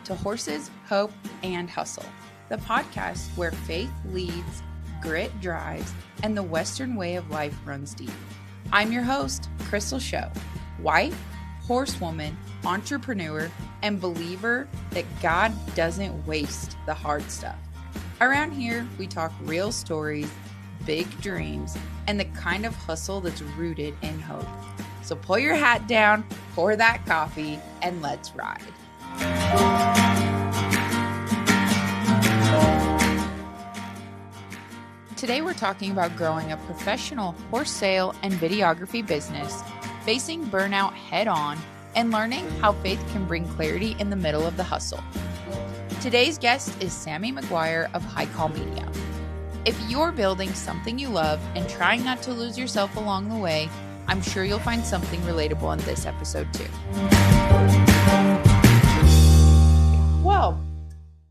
to Horses, Hope, and Hustle, the podcast where faith leads, grit drives, and the Western way of life runs deep. I'm your host, Crystal Show, wife, horsewoman, entrepreneur, and believer that God doesn't waste the hard stuff. Around here, we talk real stories, big dreams, and the kind of hustle that's rooted in hope. So pull your hat down, pour that coffee, and let's ride. Today we're talking about growing a professional horse sale and videography business, facing burnout head on, and learning how faith can bring clarity in the middle of the hustle. Today's guest is Sami McGuire of High Call Media. If you're building something you love and trying not to lose yourself along the way, I'm sure you'll find something relatable in this episode too. Well,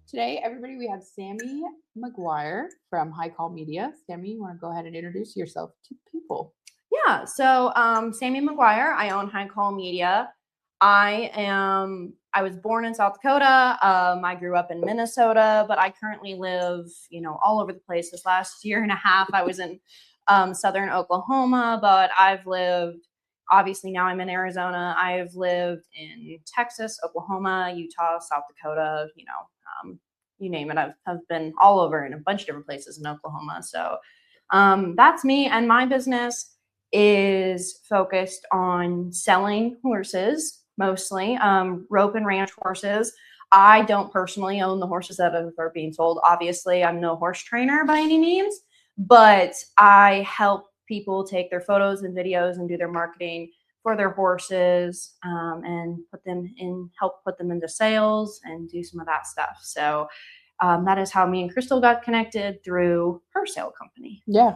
today, everybody, we have Sami McGuire from High Call Media. Sami, you want to go ahead and introduce yourself to people? Yeah, so Sami McGuire, I own High Call Media. I was born in South Dakota. I grew up in Minnesota, but I currently live, all over the place. This last year and a half, I was in southern Oklahoma, but I've lived, obviously now I'm in Arizona. I've lived in Texas, Oklahoma, Utah, South Dakota, you name it. I've been all over in a bunch of different places in Oklahoma. So that's me, and my business is focused on selling horses. Mostly rope and ranch horses. I don't personally own the horses that are being sold. Obviously, I'm no horse trainer by any means, but I help people take their photos and videos and do their marketing for their horses and help put them into sales and do some of that stuff. So that is how me and Crystal got connected, through her sale company. Yeah.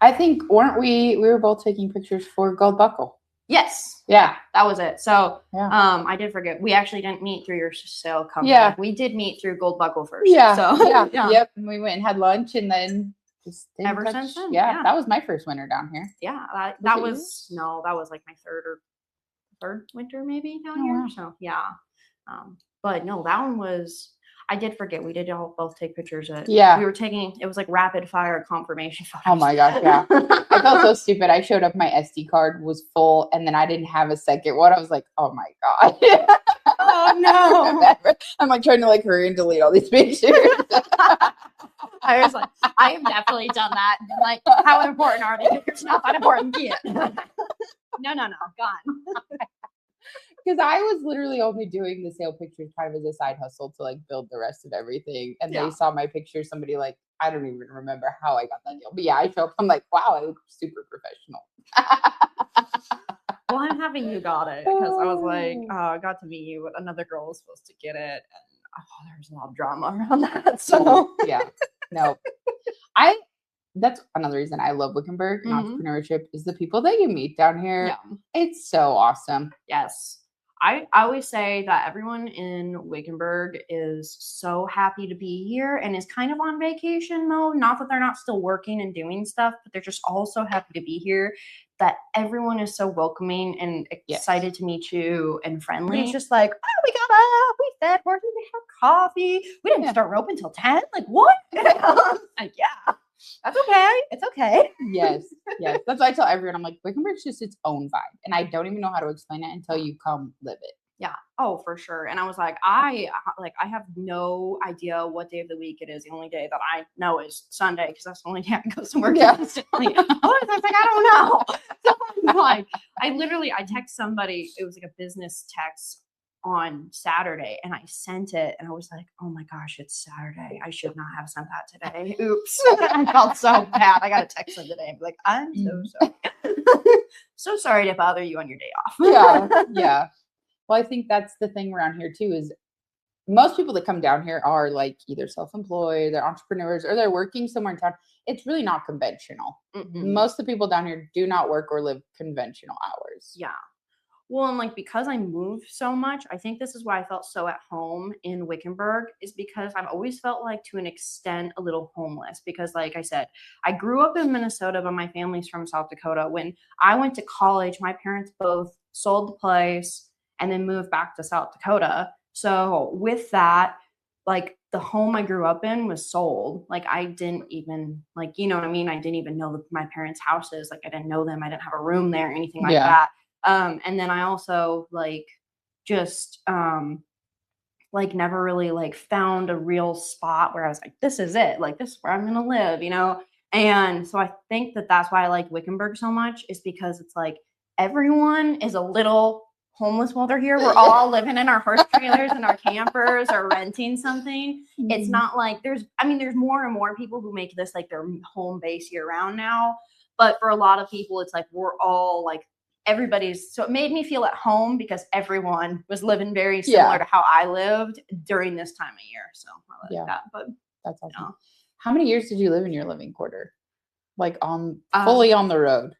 I think, weren't we were both taking pictures for Gold Buckle. Yes. Yeah. That was it. So, yeah. I did forget. We actually didn't meet through your sale company. Yeah. We did meet through Gold Buckle first. Yeah. So, yeah. Yep. And we went and had lunch, and then just ever since then. Yeah. That was my first winter down here. Yeah. That was like my third winter maybe down here. Wow. So, yeah. But no, that one was, I did forget. We did all both take pictures. We were taking, it was like rapid fire confirmation photos. Oh my gosh, yeah. I felt so stupid. I showed up, my SD card was full, and then I didn't have a second one. I was like, oh my God. Oh no. I'm like trying to hurry and delete all these pictures. I was like, I have definitely done that. Like, how important are they? It's not that important yet. No, gone. Because I was literally only doing the sale pictures kind of as a side hustle to build the rest of everything. And they saw my picture. Somebody I don't even remember how I got that deal. But yeah, I show up. I'm like, wow, I look super professional. Well, I'm happy you got it, because I was like, I got to meet you, but another girl was supposed to get it. And there's a lot of drama around that. So yeah, no, that's another reason I love Wickenburg and entrepreneurship is the people that you meet down here. Yeah. It's so awesome. Yes. I always say that everyone in Wickenburg is so happy to be here and is kind of on vacation mode. Not that they're not still working and doing stuff, but they're just all so happy to be here, that everyone is so welcoming and excited to meet you and friendly. It's just like, we got up, we fed horses, we had coffee. We didn't start rope until 10. Like, what? Like, yeah. That's okay. It's okay. Yes. That's why I tell everyone. I'm like, Wickenburg's just its own vibe, and I don't even know how to explain it until you come live it. Yeah. Oh, for sure. And I was like, I have no idea what day of the week it is. The only day that I know is Sunday, because that's the only day I can go somewhere constantly. I was like, I don't know. So I text somebody. It was like a business text on Saturday, and I sent it, and I was like, oh my gosh, it's Saturday. I should not have sent that today. Oops. I felt so bad. I got a text from today. I'm like, I'm so sorry. So sorry to bother you on your day off. Yeah. Well, I think that's the thing around here too, is most people that come down here are either self-employed, they're entrepreneurs, or they're working somewhere in town. It's really not conventional. Mm-hmm. Most of the people down here do not work or live conventional hours. Yeah. Well, and because I moved so much, I think this is why I felt so at home in Wickenburg, is because I've always felt to an extent a little homeless, because like I said, I grew up in Minnesota, but my family's from South Dakota. When I went to college, my parents both sold the place and then moved back to South Dakota. So with that, like the home I grew up in was sold. Like I didn't even like, you know what I mean? I didn't even know my parents' houses. Like I didn't know them. I didn't have a room there or anything like that. And then I also like just like never really like found a real spot where I was like, this is it. Like this is where I'm gonna live, you know? And so I think that that's why I like Wickenburg so much, is because it's like everyone is a little homeless while they're here. We're all living in our horse trailers and our campers or renting something. It's not like there's more and more people who make this like their home base year round now. But for a lot of people, it's like we're all like so it made me feel at home because everyone was living very similar to how I lived during this time of year. So I like that. But that's awesome. How many years did you live in your living quarter? Like fully on the road?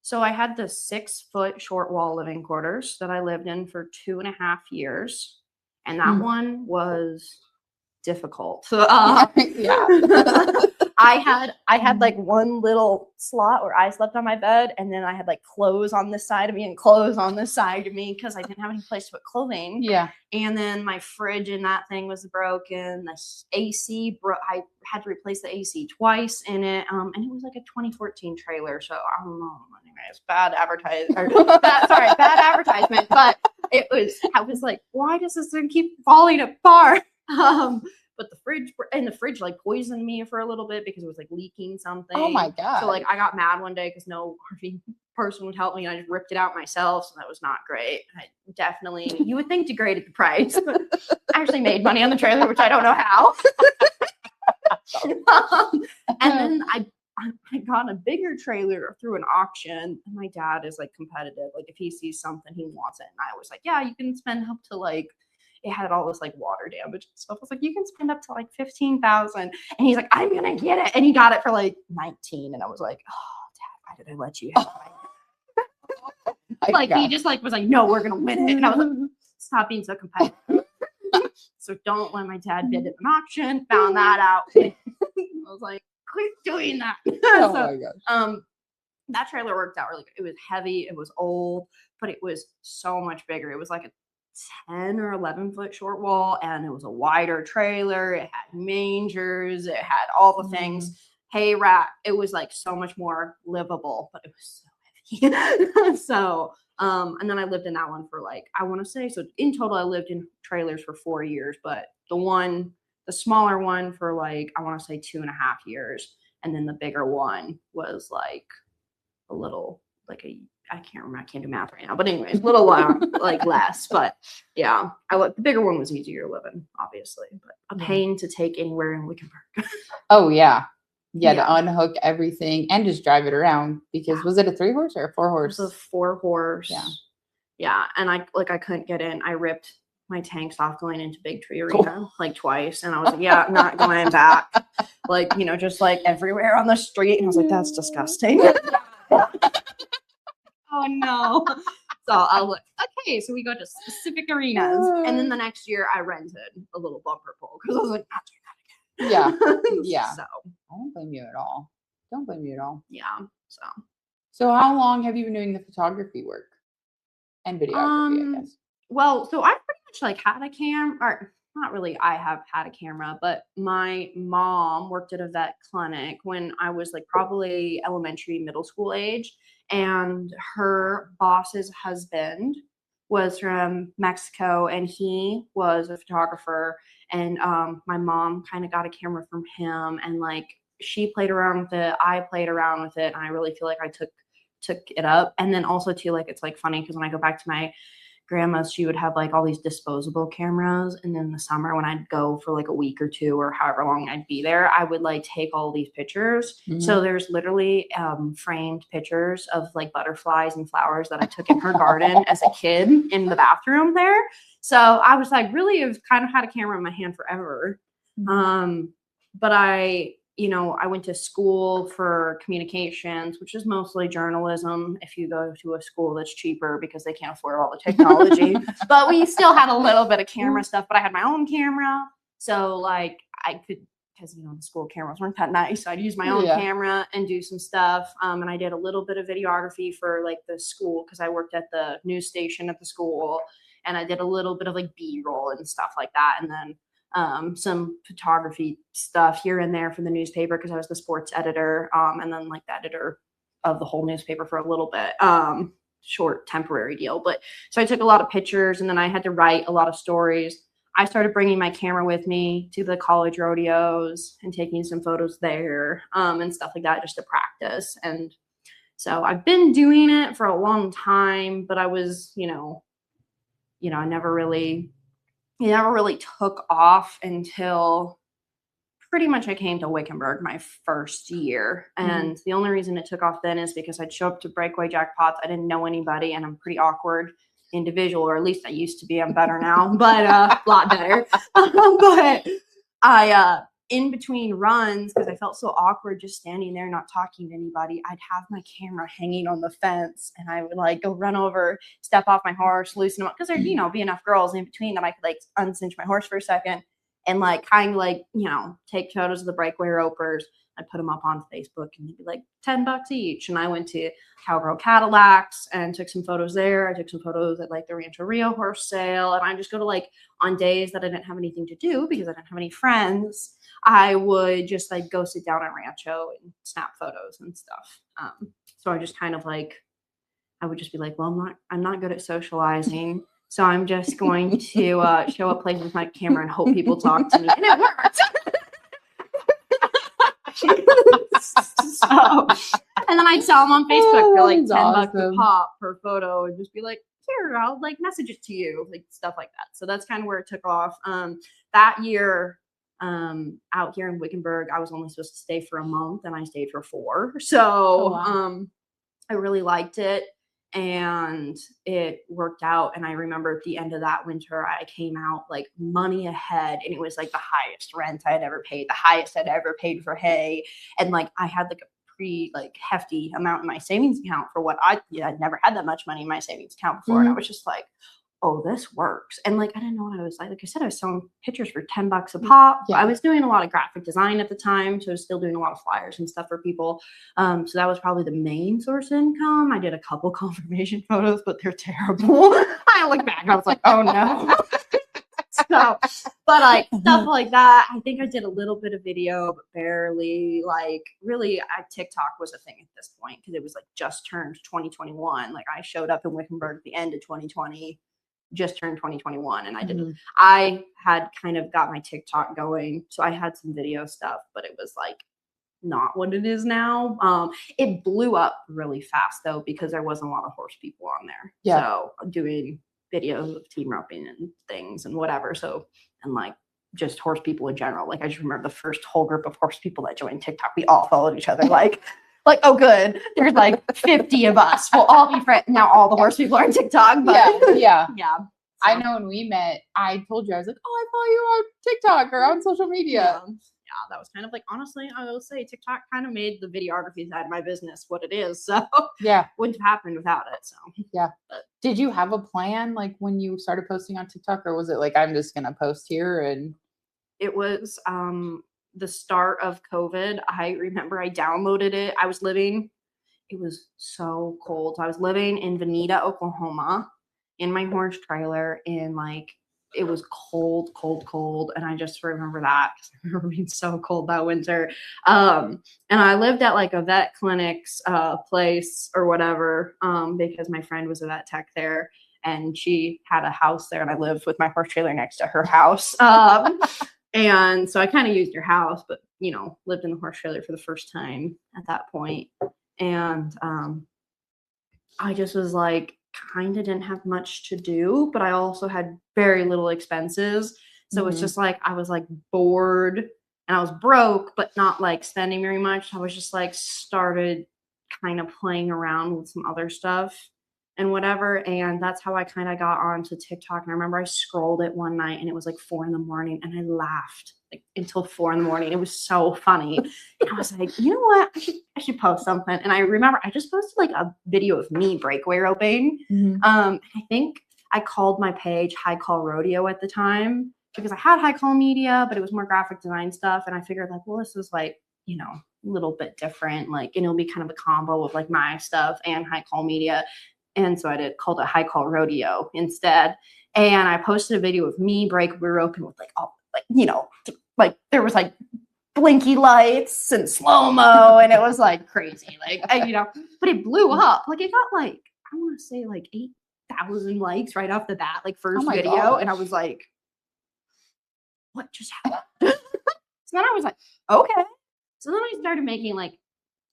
So I had the 6-foot short wall living quarters that I lived in for 2.5 years. And that one was difficult. I had like one little slot where I slept on my bed, and then I had like clothes on this side of me and clothes on this side of me because I didn't have any place to put clothing. And then my fridge in that thing was broken. The AC I had to replace the AC twice in it. And it was like a 2014 trailer, so I don't know. Anyways, bad advertisement. But I was like, why does this thing keep falling apart? But the fridge like poisoned me for a little bit because it was like leaking something. Oh my God. So like I got mad one day because no RV person would help me, and I just ripped it out myself. So that was not great. I definitely, you would think, degraded the price. I actually made money on the trailer, which I don't know how. And then I got a bigger trailer through an auction, and my dad is like competitive. Like if he sees something, he wants it. And I was like, yeah, you can spend up to like, it had all this like water damage and stuff. I was like, you can spend up to like $15,000. And he's like, I'm gonna get it. And he got it for like 19. And I was like, oh Dad, why did I let you have it? Like he just like was like, no, we're gonna win it. And I was like, stop being so competitive. So don't let my dad bid at an auction. Found that out. I was like, quit doing that. Oh my gosh. That trailer worked out really good. It was heavy, it was old, but it was so much bigger. It was like a 10 or 11 foot short wall, and it was a wider trailer. It had mangers, it had all the things, hay rack. It was like so much more livable, but it was so heavy. So and then I lived in that one for like, I want to say, so in total I lived in trailers for 4 years, but the smaller one for like, I want to say 2.5 years, and then the bigger one was like a little like I can't remember. I can't do math right now. But anyways, a little like less. But yeah, the bigger one was easier living, obviously. But a pain to take anywhere in Wickenburg. Oh, yeah. Yeah, to unhook everything and just drive it around. Because was it a 3-horse or a 4-horse? It was a 4-horse. Yeah. Yeah. And I couldn't get in. I ripped my tanks off going into Big Tree Arena like twice. And I was like, yeah, I'm not going back. Like, you know, just like everywhere on the street. And I was like, that's disgusting. Oh no. So I was like, okay, so we go to specific arenas. And then the next year I rented a little bumper pole because I was like, not doing that again. Yeah. So I don't blame you at all. Yeah. So how long have you been doing the photography work and videography, I guess? Well, so I pretty much like had a camera, or not really I have had a camera, but my mom worked at a vet clinic when I was like probably elementary, middle school age. And her boss's husband was from Mexico, and he was a photographer. And my mom kind of got a camera from him, and like she played around with it. I played around with it, and I really feel like I took it up. And then also too, like it's like funny because when I go back to my grandma's, she would have like all these disposable cameras, and then the summer when I'd go for like a week or two or however long I'd be there, I would like take all these pictures. So there's literally framed pictures of like butterflies and flowers that I took in her garden as a kid in the bathroom there. So I was like, really have kind of had a camera in my hand forever. But I went to school for communications, which is mostly journalism if you go to a school that's cheaper because they can't afford all the technology. But we still had a little bit of camera stuff, but I had my own camera. So like I could, because the school cameras weren't that nice. So I'd use my own camera and do some stuff. And I did a little bit of videography for like the school because I worked at the news station at the school. and I did a little bit of like B-roll and stuff like that. And then some photography stuff here and there for the newspaper because I was the sports editor, and then like the editor of the whole newspaper for a little bit. Short temporary deal. But so I took a lot of pictures, and then I had to write a lot of stories. I started bringing my camera with me to the college rodeos and taking some photos there, and stuff like that just to practice. And so I've been doing it for a long time, but I was, I never really took off until pretty much I came to Wickenburg my first year. And the only reason it took off then is because I'd show up to breakaway jackpots. I didn't know anybody, and I'm a pretty awkward individual, or at least I used to be. I'm better now, but a lot better. But I, in between runs, because I felt so awkward just standing there not talking to anybody, I'd have my camera hanging on the fence, and I would like go run over, step off my horse, loosen them up, because there'd be enough girls in between that I could like uncinch my horse for a second and like kind of like, take photos of the breakaway ropers. I'd put them up on Facebook, and they'd be like $10 each. And I went to Cowgirl Cadillacs and took some photos there. I took some photos at like the Rancho Rio horse sale. And I just go to like on days that I didn't have anything to do because I didn't have any friends, I would just like go sit down at Rancho and snap photos and stuff. So I just kind of like, I would just be like, well, I'm not good at socializing. So I'm just going to show up places with my camera and hope people talk to me. And it worked. And then I'd sell them on Facebook for like $10 a pop per photo, and just be like, here, I'll like message it to you, like stuff like that. So that's kind of where it took off. That year, out here in Wickenburg, I was only supposed to stay for a month, and I stayed for 4. So I really liked it. And it worked out. And I remember at the end of that winter, I came out like money ahead, and it was like the highest rent I had ever paid, the highest I'd ever paid for hay. And like I had like a pretty like hefty amount in my savings account for what I'd never had that much money in my savings account before. And I was just like, oh, this works. And like, I didn't know what I was like. Like I said, I was selling pictures for $10 a pop. Yeah. I was doing a lot of graphic design at the time. So I was still doing a lot of flyers and stuff for people. So that was probably the main source of income. I did a couple confirmation photos, but they're terrible. I look back and I was like, oh no. So, but like stuff like that, I think I did a little bit of video, but barely. Like really, TikTok was a thing at this point because it was like just turned 2021. Like I showed up in Wickenburg at the end of 2020. Just turned 2021, and I had kind of got my TikTok going, so I had some video stuff, but it was like not what it is now. It blew up really fast though because there wasn't a lot of horse people on there. Yeah. So doing videos of team roping and things and whatever. So, and like just horse people in general. Like I just remember the first whole group of horse people that joined TikTok. We all followed each other. Like, oh, good. There's like 50 of us. We'll all be friends. Now all the horse people are on TikTok. But yeah. So. I know when we met, I told you, I was like, oh, I follow you on TikTok or on social media. Yeah, that was kind of like, honestly, I will say TikTok kind of made the videography side of my business what it is. So yeah, wouldn't have happened without it. So yeah. But did you have a plan like when you started posting on TikTok, or was it like, I'm just going to post here? And it was the start of COVID. I remember I downloaded it. It was so cold. I was living in Veneta, Oklahoma, in my horse trailer, and like it was cold, and I just remember that because I remember being so cold that winter. And I lived at like a vet clinic's place or whatever, because my friend was a vet tech there, and she had a house there, and I lived with my horse trailer next to her house. And so I kind of used her house, but lived in the horse trailer for the first time at that point. And I just was like, kind of didn't have much to do, but I also had very little expenses. So it's just like, I was like bored and I was broke, but not like spending very much. I was just like started kind of playing around with some other stuff and whatever. And that's how I kind of got onto TikTok. And I remember I scrolled it one night and it was like 4 a.m. and I laughed like until 4 a.m. It was so funny. And I was like, you know what? I should post something. And I remember I just posted like a video of me breakaway roping. I think I called my page High Call Rodeo at the time because I had High Call Media, but it was more graphic design stuff. And I figured like, well, this is like, a little bit different, like, and it'll be kind of a combo of like my stuff and High Call Media. And so I called it High Call Rodeo instead. And I posted a video of me break rear open with like all like, you know, like there was like blinky lights and slow-mo, and it was like crazy. Like you know, but it blew up. Like it got like, I want to say like 8,000 likes right off the bat, like first video. gosh. And I was like, what just happened? So then I was like, okay. So then I started making like,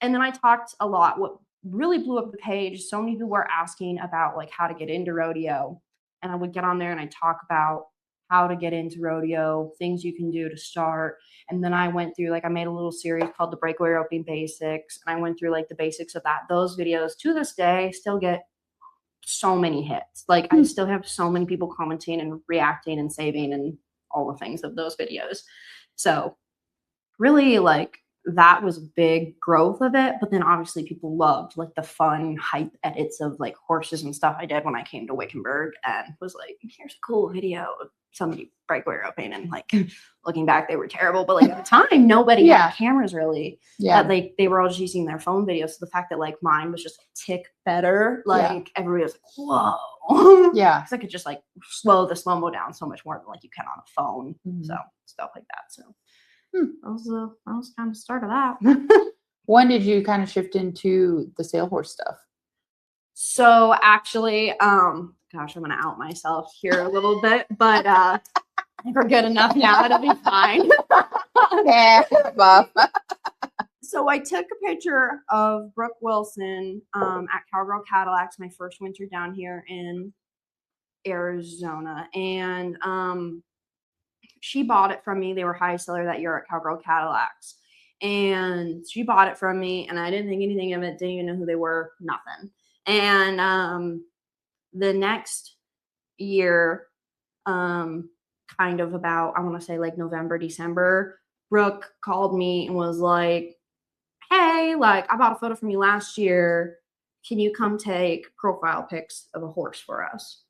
and then I talked a lot. What really blew up the page, so many people were asking about like how to get into rodeo. And I would get on there and I talk about how to get into rodeo, things you can do to start. And then I went through, like, I made a little series called the Breakaway Roping Basics. And I went through like the basics of that. Those videos to this day still get so many hits. Like I still have so many people commenting and reacting and saving and all the things of those videos. So really like that was a big growth of it. But then obviously people loved like the fun hype edits of like horses and stuff I did when I came to Wickenburg, and was like, here's a cool video of somebody breakaway roping, and like looking back they were terrible, but like at the time nobody had cameras really. Like they were all just using their phone videos. So the fact that like mine was just a tick better, like everybody was like, whoa. Because I could just like slow the slow-mo down so much more than like you can on a phone. So stuff like that. So that was kind of the start of that. When did you kind of shift into the sale horse stuff? So actually, gosh, I'm gonna out myself here a little bit, but I think we're good enough now. It'll be fine. Yeah, Bob. So I took a picture of Brooke Wilson at Cowgirl Cadillacs my first winter down here in Arizona, and she bought it from me. They were high seller that year at Cowgirl Cadillacs, and she bought it from me, and I didn't think anything of it. Didn't even know who they were. Nothing. And the next year, kind of about, I want to say like November, December, Brooke called me and was like, hey, like I bought a photo from you last year. Can you come take profile pics of a horse for us?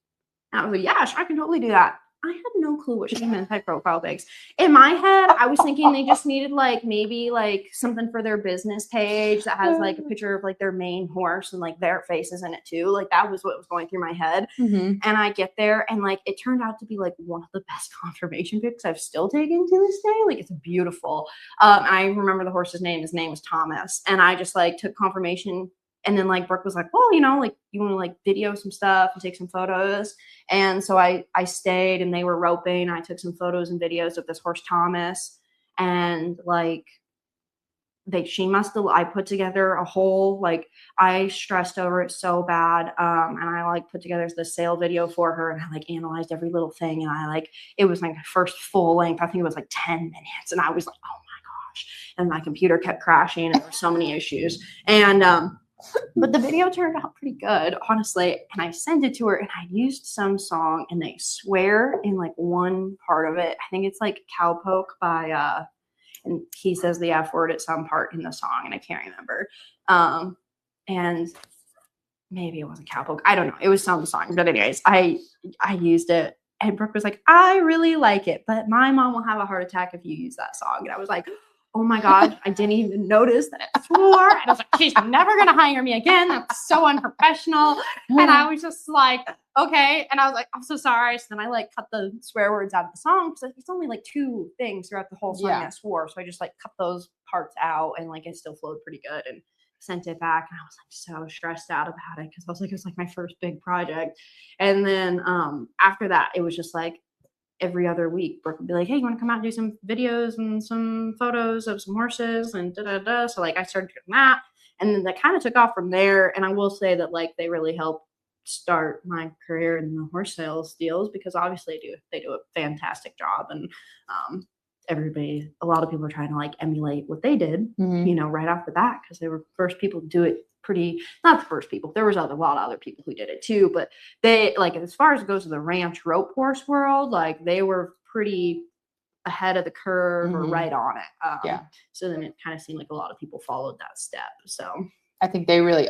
And I was like, yeah, sure, I can totally do that. I had no clue what she meant by profile pics. In my head, I was thinking they just needed like maybe like something for their business page that has like a picture of like their main horse and like their faces in it too. Like that was what was going through my head. And I get there and like it turned out to be like one of the best confirmation pics I've still taken to this day. Like it's beautiful. And I remember the horse's name. His name was Thomas. And I just like took confirmation. And then like Brooke was like, well, you know, like you want to like video some stuff and take some photos. And so I stayed and they were roping. I took some photos and videos of this horse Thomas, and like I put together a whole, like I stressed over it so bad. And I like put together the sale video for her, and I like analyzed every little thing. And I like, it was my first full length. I think it was like 10 minutes. And I was like, oh my gosh. And my computer kept crashing and there were so many issues. And, but the video turned out pretty good, honestly. And I sent it to her and I used some song, and they swear in like one part of it. I think it's like Cowpoke by, and he says the F word at some part in the song, and I can't remember. And maybe it wasn't Cowpoke. I don't know. It was some song. But anyways, I used it, and Brooke was like, I really like it, but my mom will have a heart attack if you use that song. And I was like, oh my gosh, I didn't even notice that it swore. And I was like, she's never going to hire me again. That's so unprofessional. And I was just like, okay. And I was like, I'm so sorry. So then I like cut the swear words out of the song, because it's only like 2 things throughout the whole song that swore. So I just like cut those parts out, and like it still flowed pretty good, and sent it back. And I was like so stressed out about it, because I was like, it was like my first big project. And then after that, it was just like, every other week, Brooke would be like, hey, you want to come out and do some videos and some photos of some horses and da-da-da. So like I started doing that, and then that kind of took off from there. And I will say that like they really helped start my career in the horse sales deals, because obviously they do a fantastic job. And a lot of people are trying to like emulate what they did, you know, right off the bat, because they were first people to do it. Not the first people. There was a lot of other people who did it too, but they, like, as far as it goes to the ranch rope horse world, like they were pretty ahead of the curve or right on it. So then it kind of seemed like a lot of people followed that step. So I think they really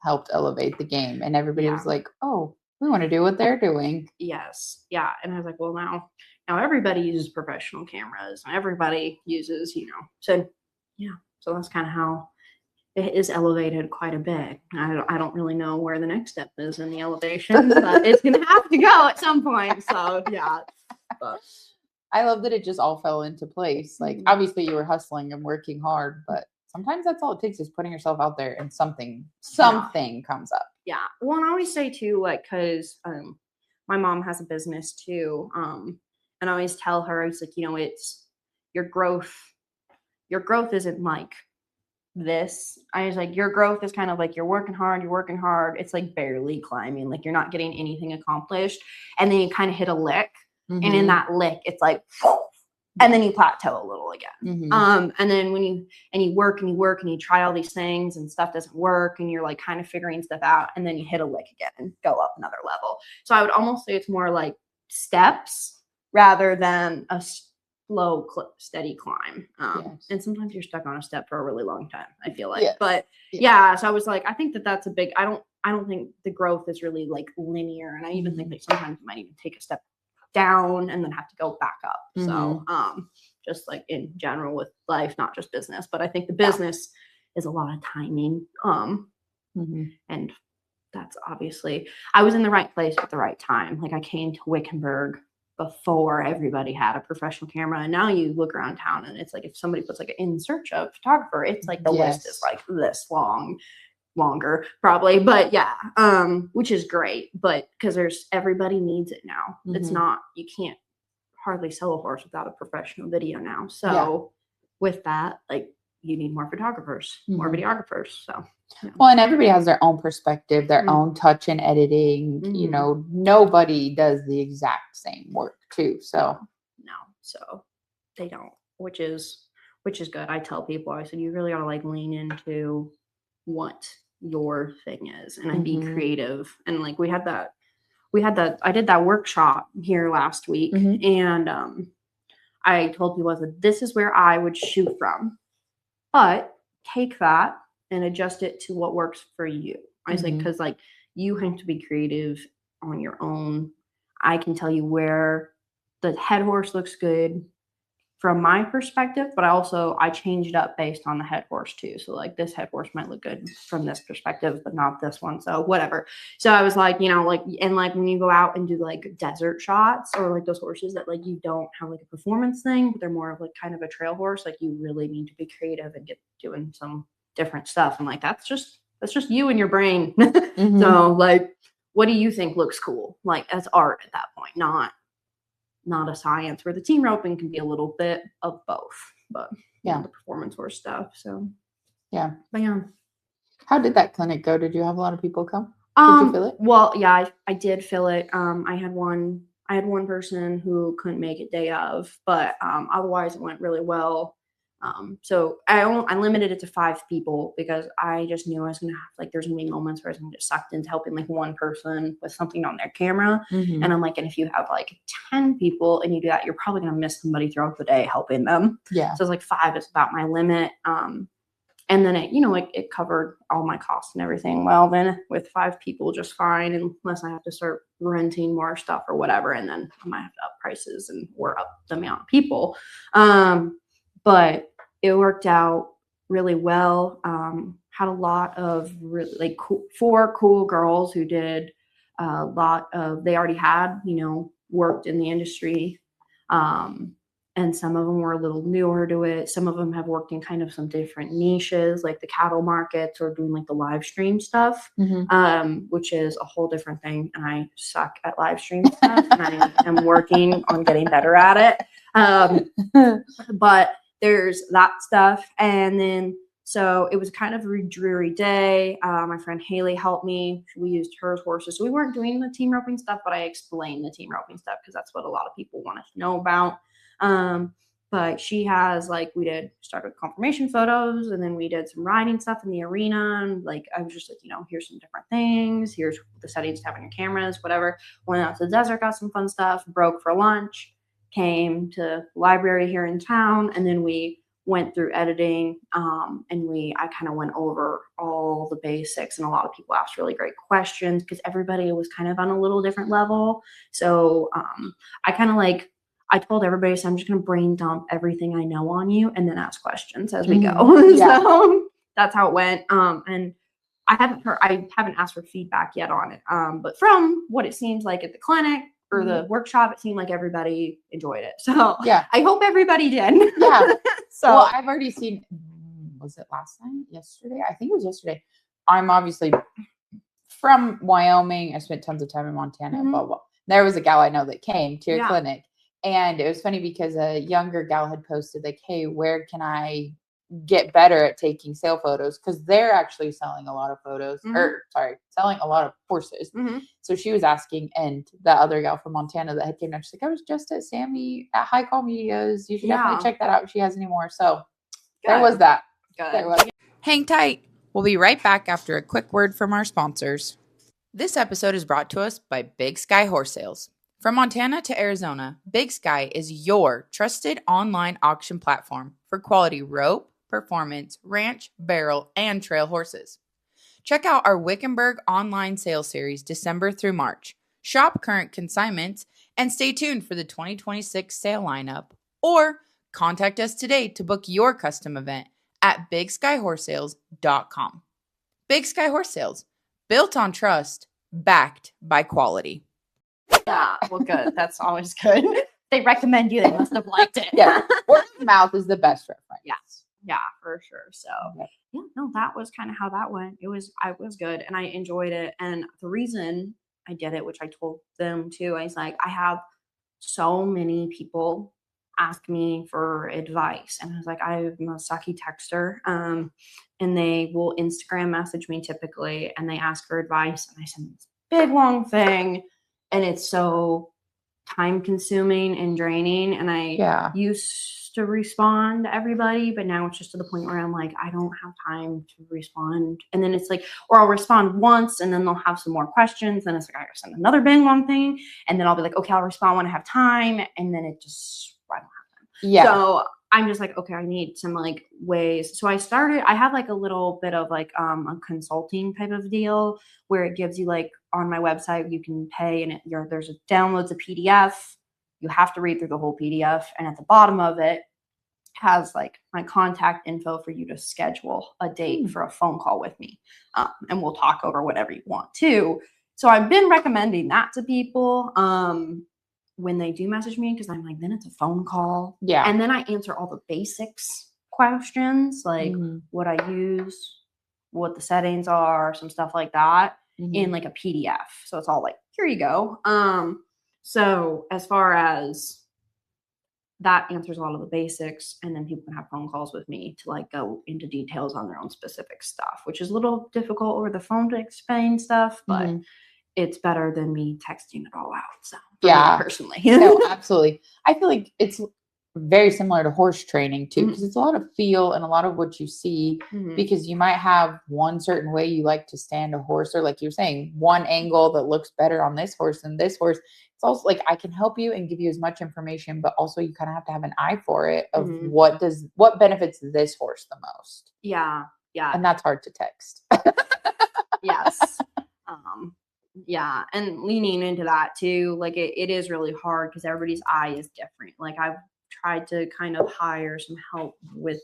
helped elevate the game, and everybody was like, oh, we want to do what they're doing. Yes. Yeah. And I was like, well, now everybody uses professional cameras, and everybody uses, you know, so yeah. So that's kind of how it is elevated quite a bit. I don't really know where the next step is in the elevation, but it's gonna have to go at some point. So yeah. But I love that it just all fell into place. Like obviously you were hustling and working hard, but sometimes that's all it takes is putting yourself out there and something comes up. Yeah. Well, and I always say too, like, because my mom has a business too. And I always tell her, it's like, it's your growth. Your growth isn't like this. I was like, your growth is kind of like you're working hard. It's like barely climbing. Like you're not getting anything accomplished. And then you kind of hit a lick. And in that lick, it's like, and then you plateau a little again. And then when you work and you try all these things and stuff doesn't work and you're like kind of figuring stuff out and then you hit a lick again and go up another level. So I would almost say it's more like steps rather than a slow, steady climb. And sometimes you're stuck on a step for a really long time, I feel like. But yeah, so I was like, I think that's a big, I don't think the growth is really like linear. And I even think that sometimes you might even take a step down and then have to go back up. So just like in general with life, not just business, but I think the business is a lot of timing. And that's obviously, I was in the right place at the right time. Like I came to Wickenburg before everybody had a professional camera. And now you look around town and it's like, if somebody puts like in search of photographer, it's like the list is like this longer probably, but yeah, which is great, but because everybody needs it now. It's not, you can't hardly sell a horse without a professional video now. So with that, like you need more photographers, more videographers. So well, and everybody has their own perspective, their own touch in editing. Nobody does the exact same work too. So so they don't, which is good. I tell people, I said, you really ought to like lean into what your thing is and be creative. And like I did that workshop here last week and I told people, I said, this is where I would shoot from, but take that and adjust it to what works for you. I was like, because like you have to be creative on your own. I can tell you where the head horse looks good from my perspective, but I changed it up based on the head horse too. So like this head horse might look good from this perspective, but not this one. So whatever. So I was like, and like when you go out and do like desert shots or like those horses that like you don't have like a performance thing, but they're more of like kind of a trail horse. Like you really need to be creative and get doing some different stuff. And like, that's just you and your brain. So like, what do you think looks cool? Like as art at that point, not a science, where the team roping can be a little bit of both, but the performance horse stuff. So but yeah. How did that clinic go? Did you have a lot of people come? Did you fill it? Well, yeah, I did fill it. I had one person who couldn't make it day of, but otherwise it went really well. So I limited it to 5 people because I just knew I was going to have, like, there's going to be moments where I was going to get sucked into helping like one person with something on their camera. And I'm like, and if you have like 10 people and you do that, you're probably going to miss somebody throughout the day helping them. So it's like 5 is about my limit. And then it covered all my costs and everything. Well, then with 5 people, just fine, unless I have to start renting more stuff or whatever. And then I might have to up prices or up the amount of people. But it worked out really well. Had a lot of really like 4 cool girls who did a lot of, they already had, worked in the industry. And some of them were a little newer to it. Some of them have worked in kind of some different niches, like the cattle markets or doing like the live stream stuff, which is a whole different thing. And I suck at live stream stuff and I am working on getting better at it. But there's that stuff. And then, so it was kind of a dreary day. My friend Haley helped me. We used her horses. So we weren't doing the team roping stuff, but I explained the team roping stuff because that's what a lot of people wanted to know about. But she has, like, we started confirmation photos and then we did some riding stuff in the arena. And like, I was just like, here's some different things. Here's the settings to have on your cameras, whatever. Went out to the desert, got some fun stuff, broke for lunch, came to the library here in town. And then we went through editing. And I kind of went over all the basics, and a lot of people asked really great questions because everybody was kind of on a little different level. So, I told everybody, so I'm just going to brain dump everything I know on you and then ask questions as we go. So that's how it went. And I haven't asked for feedback yet on it. But from what it seems like at the clinic or the workshop, it seemed like everybody enjoyed it. So Yeah. I hope everybody did. Yeah. So well, I've already seen, was it last night? Yesterday? I think it was yesterday. I'm obviously from Wyoming. I spent tons of time in Montana, blah, blah. There was a gal I know that came to your clinic. And it was funny because a younger gal had posted like, hey, where can I get better at taking sale photos? Because they're actually selling a lot of photos, selling a lot of horses. So she was asking, and the other gal from Montana that had came down, she's like, I was just at Sami at High Call Medias. You should definitely check that out if she has any more. So there was that. There was. Hang tight. We'll be right back after a quick word from our sponsors. This episode is brought to us by Big Sky Horse Sales. From Montana to Arizona, Big Sky is your trusted online auction platform for quality rope, performance, ranch, barrel, and trail horses. Check out our Wickenburg online sales series December through March. Shop current consignments and stay tuned for the 2026 sale lineup. Or contact us today to book your custom event at bigskyhorsesales.com. Big Sky Horse Sales, built on trust, backed by quality. Yeah, well, good. That's always good. They recommend you. They must have liked it. Yeah, word of mouth is the best reference. Yeah, for sure. So yeah, no, that was kind of how that went. It was good, and I enjoyed it. And the reason I did it, which I told them too, I was like, I have so many people ask me for advice, and I was like, I'm a sucky texter, and they will Instagram message me typically, and they ask for advice, and I send this big long thing, and it's so time consuming and draining, and I used to respond to everybody, but now it's just to the point where I'm like, I don't have time to respond. And then it's like, or I'll respond once and then they'll have some more questions, and it's like I gotta send another big long thing, and then I'll be like, okay, I'll respond when I have time, and then it just, I don't have time. So I'm just like, okay, I need some like ways. So I have like a little bit of like a consulting type of deal where it gives you like on my website, you can pay, and there's downloads a PDF. You have to read through the whole PDF. And at the bottom of it has like my contact info for you to schedule a date for a phone call with me. And we'll talk over whatever you want to. So I've been recommending that to people. When they do message me, because I'm like, then it's a phone call. Yeah. And then I answer all the basics questions, like what I use, what the settings are, some stuff like that in like a PDF. So it's all like, here you go. So as far as that answers all of the basics, and then people can have phone calls with me to like go into details on their own specific stuff, which is a little difficult over the phone to explain stuff, but it's better than me texting it all out. So me personally. No, absolutely. I feel like it's very similar to horse training too, because it's a lot of feel and a lot of what you see, because you might have one certain way you like to stand a horse, or like you're saying, one angle that looks better on this horse than this horse. It's also like, I can help you and give you as much information, but also you kind of have to have an eye for it of what benefits this horse the most. Yeah. And that's hard to text. Yes. Yeah. And leaning into that too, like it is really hard because everybody's eye is different. Like I've tried to kind of hire some help with,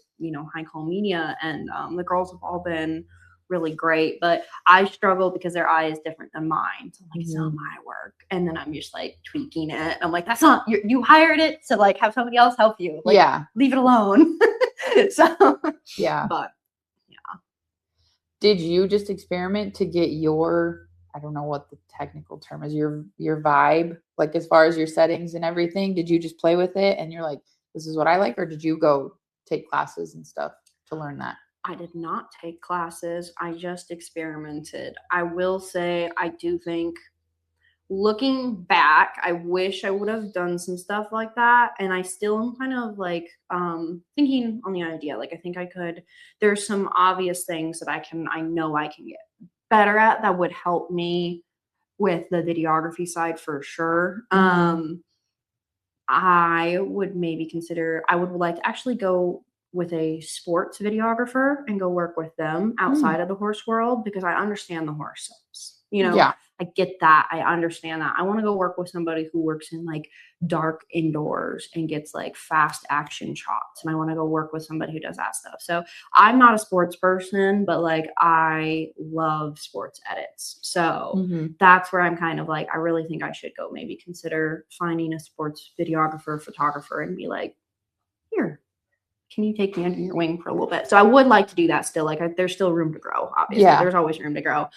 High Call Media, and the girls have all been really great, but I struggle because their eye is different than mine. So like, it's not my work. And then I'm just like tweaking it. And I'm like, that's not, you hired it to like have somebody else help you. Like, leave it alone. So, but did you just experiment to get your, I don't know what the technical term is, your vibe, like as far as your settings and everything? Did you just play with it and you're like, this is what I like? Or did you go take classes and stuff to learn that? I did not take classes. I just experimented. I will say, I do think, looking back, I wish I would have done some stuff like that. And I still am kind of like thinking on the idea. Like, I think I could, there's some obvious things that I know I can get better at that would help me with the videography side for sure. I would maybe consider, I would like to actually go with a sports videographer and go work with them outside of the horse world, because I understand the horses. you know, Yeah. I get that. I understand that. I want to go work with somebody who works in like dark indoors and gets like fast action shots. And I want to go work with somebody who does that stuff. So I'm not a sports person, but like I love sports edits. So that's where I'm kind of like, I really think I should go maybe consider finding a sports videographer, photographer, and be like, here, can you take me under your wing for a little bit? So I would like to do that still. Like there's still room to grow, obviously. Yeah. There's always room to grow.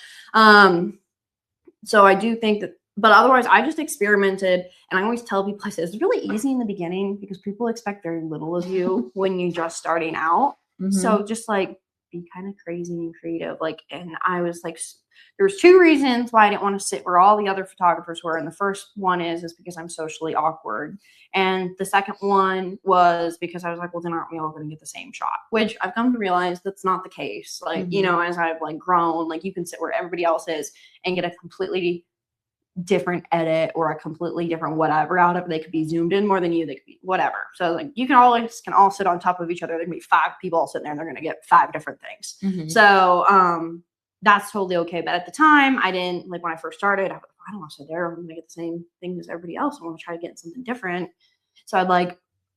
So I do think that, but otherwise I just experimented, and I always tell people, I say, it's really easy in the beginning because people expect very little of you when you're just starting out. So just like be kind of crazy and creative. Like, and I was like, there's two reasons why I didn't want to sit where all the other photographers were. And the first one is because I'm socially awkward. And the second one was because I was like, well, then aren't we all going to get the same shot? Which I've come to realize that's not the case. Like, you know, as I've like grown, like you can sit where everybody else is and get a completely different edit or a completely different whatever out of it. They could be zoomed in more than you, they could be whatever. So like you can all sit on top of each other. There can be 5 people all sitting there and they're going to get 5 different things. So that's totally okay. But at the time I didn't, like when I first started, I was like, I don't want to sit there. I'm going to get the same thing as everybody else. I want to try to get something different. So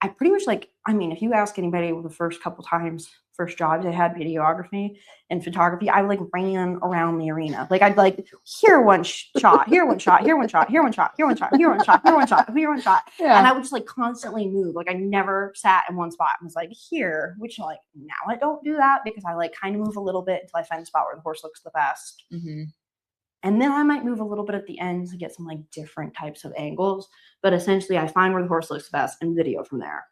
I pretty much like, I mean, if you ask anybody the first couple times, first jobs I had videography and photography, I like ran around the arena. Like I'd like, here one shot, here one shot, here one shot, here one shot, here one shot, here one shot, here one shot, here one shot. Yeah. And I would just like constantly move. Like I never sat in one spot and was like here, which like now I don't do that because I like kind of move a little bit until I find the spot where the horse looks the best. And then I might move a little bit at the end to get some like different types of angles. But essentially I find where the horse looks best and video from there.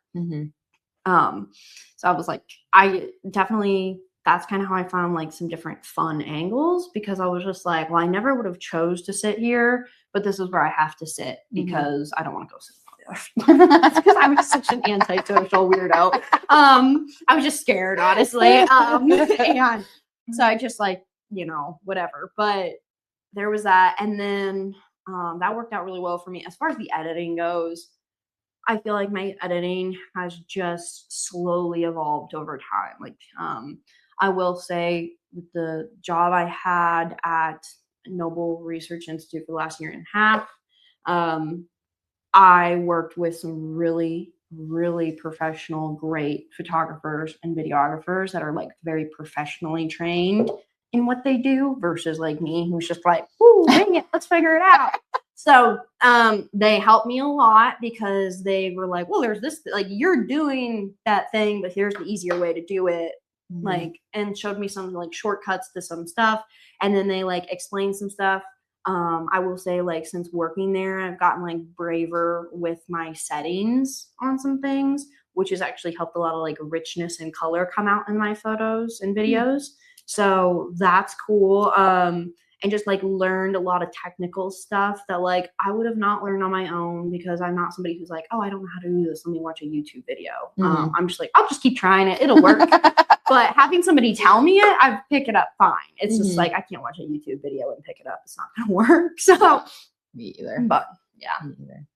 So I was like, I definitely, that's kind of how I found like some different fun angles, because I was just like, well, I never would have chose to sit here, but this is where I have to sit because I don't want to go sit on the other. That's because I'm such an antisocial weirdo. I was just scared, honestly. And so I just like, you know, whatever. But there was that. And then that worked out really well for me. As far as the editing goes, I feel like my editing has just slowly evolved over time. Like, I will say with the job I had at Noble Research Institute for the last year and a half, I worked with some really, really professional, great photographers and videographers that are like very professionally trained in what they do versus like me, who's just like, ooh, dang it, let's figure it out. So they helped me a lot because they were like, well, there's this, like, you're doing that thing, but here's the easier way to do it. Like, and showed me some like shortcuts to some stuff. And then they like explained some stuff. I will say, like, since working there, I've gotten like braver with my settings on some things, which has actually helped a lot of like richness and color come out in my photos and videos. So that's cool. And just like learned a lot of technical stuff that like I would have not learned on my own, because I'm not somebody who's like, oh, I don't know how to do this, let me watch a YouTube video. I'm just like, I'll just keep trying it, it'll work. But having somebody tell me it, I pick it up fine. It's just like, I can't watch a YouTube video and pick it up, it's not gonna work. So me either. But yeah, me either.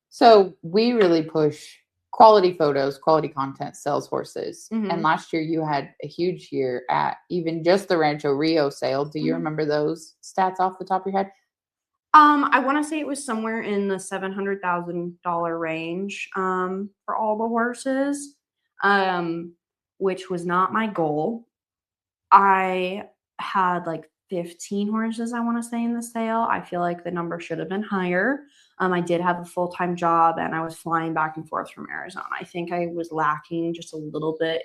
So we really push quality photos, quality content sells horses. And last year you had a huge year at even just the Rancho Rio sale. Do you remember those stats off the top of your head? I want to say it was somewhere in the $700,000 range for all the horses, which was not my goal. I had like 15 horses, I want to say, in the sale. I feel like the number should have been higher. I did have a full-time job and I was flying back and forth from Arizona. I think I was lacking just a little bit.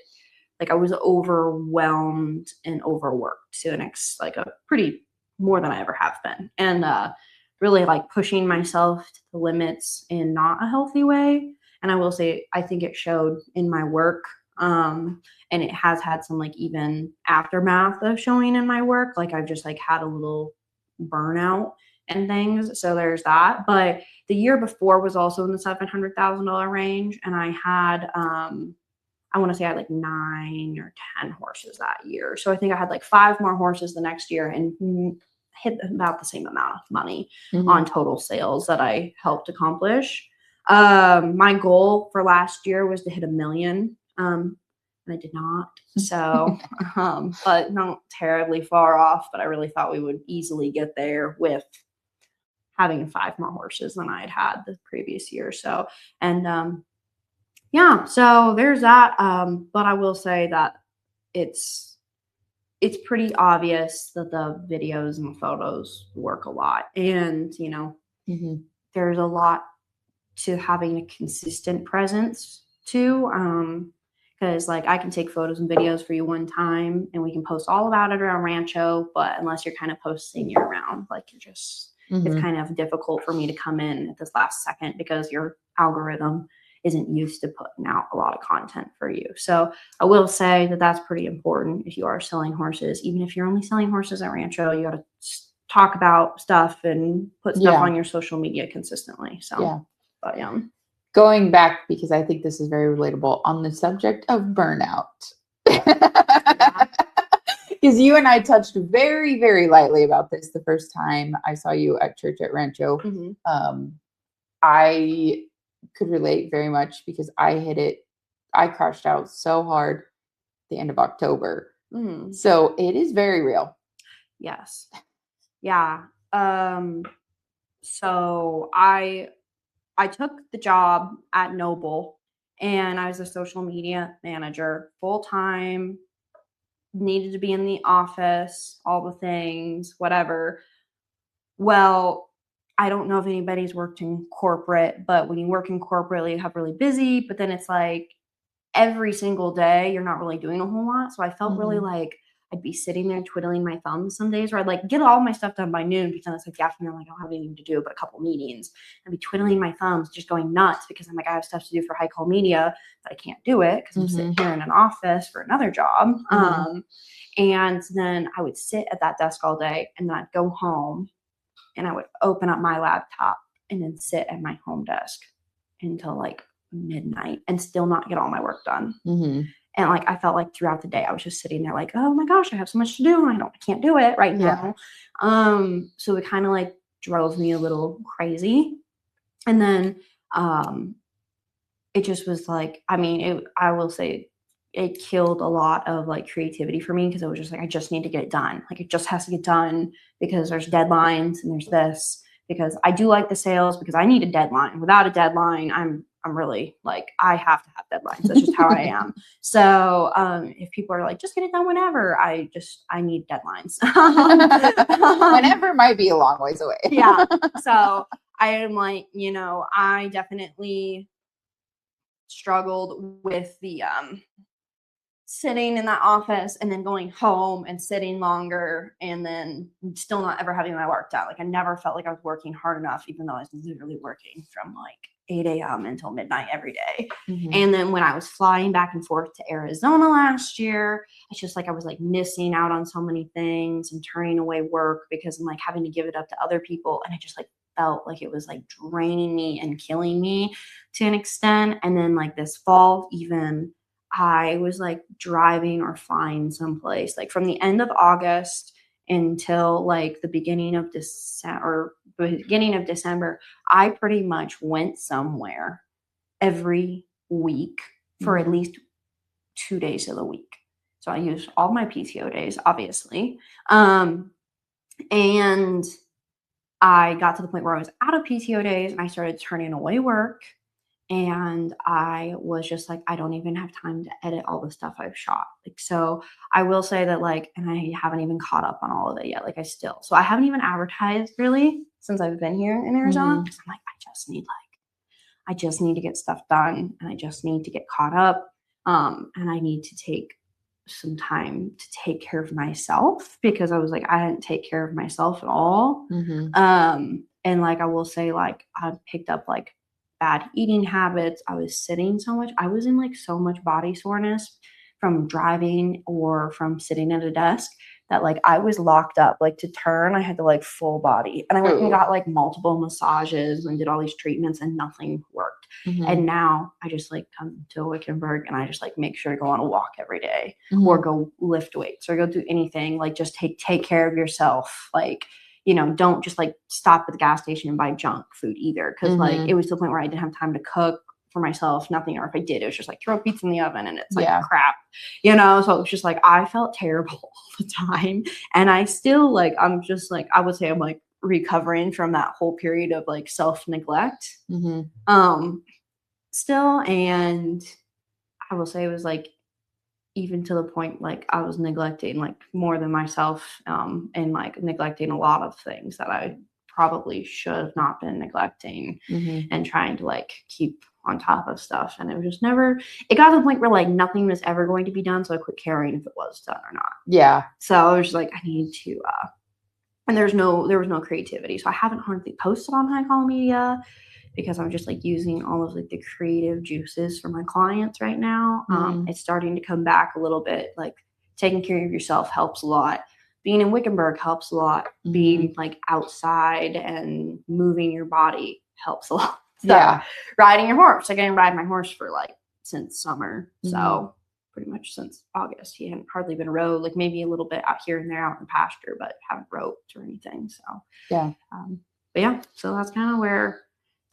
Like I was overwhelmed and overworked to an like a pretty more than I ever have been. And really like pushing myself to the limits in not a healthy way. And I will say, I think it showed in my work. And it has had some like even aftermath of showing in my work. Like I've just like had a little burnout and things. So there's that. But the year before was also in the $700,000 range. And I had, I want to say I had like 9 or 10 horses that year. So I think I had like 5 more horses the next year and hit about the same amount of money on total sales that I helped accomplish. My goal for last year was to hit $1 million. And and I did not. So, but not terribly far off, but I really thought we would easily get there with having 5 more horses than I had the previous year. So, and yeah, so there's that. But I will say that it's pretty obvious that the videos and the photos work a lot. And, you know, there's a lot to having a consistent presence too. Because like I can take photos and videos for you one time and we can post all about it around Rancho, but unless you're kind of posting year round, like you're just, it's kind of difficult for me to come in at this last second because your algorithm isn't used to putting out a lot of content for you. So I will say that that's pretty important if you are selling horses. Even if you're only selling horses at Rancho, you got to talk about stuff and put stuff on your social media consistently. So, but yeah. Going back, because I think this is very relatable on the subject of burnout. Because you and I touched very, very lightly about this the first time I saw you at church at Rancho. I could relate very much because I hit it. I crashed out so hard the end of October. So it is very real. Yes. Yeah. So I took the job at Noble and I was a social media manager full time, needed to be in the office, all the things, whatever. Well, I don't know if anybody's worked in corporate, but when you work in corporate, you have really busy, but then it's like every single day, you're not really doing a whole lot. So I felt really like I'd be sitting there twiddling my thumbs some days where I'd like get all my stuff done by noon because it's like the afternoon, like I don't have anything to do but a couple meetings. I'd be twiddling my thumbs, just going nuts because I'm like, I have stuff to do for High Call Media, but I can't do it because I'm sitting here in an office for another job. And then I would sit at that desk all day and then I'd go home and I would open up my laptop and then sit at my home desk until like midnight and still not get all my work done. And like I felt like throughout the day I was just sitting there like, oh my gosh, I have so much to do and I can't do it right now. So it kind of like drove me a little crazy. And then it just was like, I mean, I will say it killed a lot of like creativity for me because it was just like I just need to get it done. Like it just has to get done because there's deadlines and there's this, because I do like the sales because I need a deadline. Without a deadline, I'm really like, I have to have deadlines. That's just how I am. So if people are like, just get it done whenever, I need deadlines. Whenever might be a long ways away. Yeah. So I am like, you know, I definitely struggled with the sitting in that office and then going home and sitting longer and then still not ever having my work done. Like I never felt like I was working hard enough, even though I was literally working from like 8 a.m. until midnight every day. And then when I was flying back and forth to Arizona last year, it's just like I was like missing out on so many things and turning away work because I'm like having to give it up to other people. And I just like felt like it was like draining me and killing me to an extent. And then like this fall, even I was like driving or flying someplace like from the end of August until like the beginning of December, I pretty much went somewhere every week for at least 2 days of the week. So I used all my PTO days, obviously. And I got to the point where I was out of PTO days and I started turning away work. And I was just like, I don't even have time to edit all the stuff I've shot. Like, so I will say that like, and I haven't even caught up on all of it yet. Like so I haven't even advertised really since I've been here in Arizona. Because I'm like, I just need to get stuff done and I just need to get caught up. And I need to take some time to take care of myself because I was like, I didn't take care of myself at all. And like, I will say like, I picked up like bad eating habits. I was sitting so much. I was in like so much body soreness from driving or from sitting at a desk that like I was locked up. Like to turn, I had to like full body. And I went and got like multiple massages and did all these treatments and nothing worked. And now I just like come to Wickenburg and I just like make sure to go on a walk every day or go lift weights or go do anything. Like just take care of yourself. Like, you know, don't just like stop at the gas station and buy junk food either. Cause like it was to the point where I didn't have time to cook for myself, nothing. Or if I did, it was just like throw pizza in the oven and it's like Yeah. crap, you know? So it was just like, I felt terrible all the time. And I still like, I'm just like, I would say I'm like recovering from that whole period of like self-neglect. Still. And I will say it was like, even to the point like I was neglecting like more than myself, and like neglecting a lot of things that I probably should have not been neglecting, and trying to like keep on top of stuff. And it was just never, it got to the point where like nothing was ever going to be done. So I quit caring if it was done or not. Yeah. So I was just like, I need to, and there was no creativity. So I haven't hardly posted on high call media, because I'm just like using all of like the creative juices for my clients right now. It's starting to come back a little bit. Like taking care of yourself helps a lot. Being in Wickenburg helps a lot. Being like outside and moving your body helps a lot. So riding your horse. Like I didn't ride my horse for like since summer. So pretty much since August. He hadn't hardly been rode, like maybe a little bit out here and there out in pasture, but haven't roped or anything. So yeah. But yeah, so that's kind of where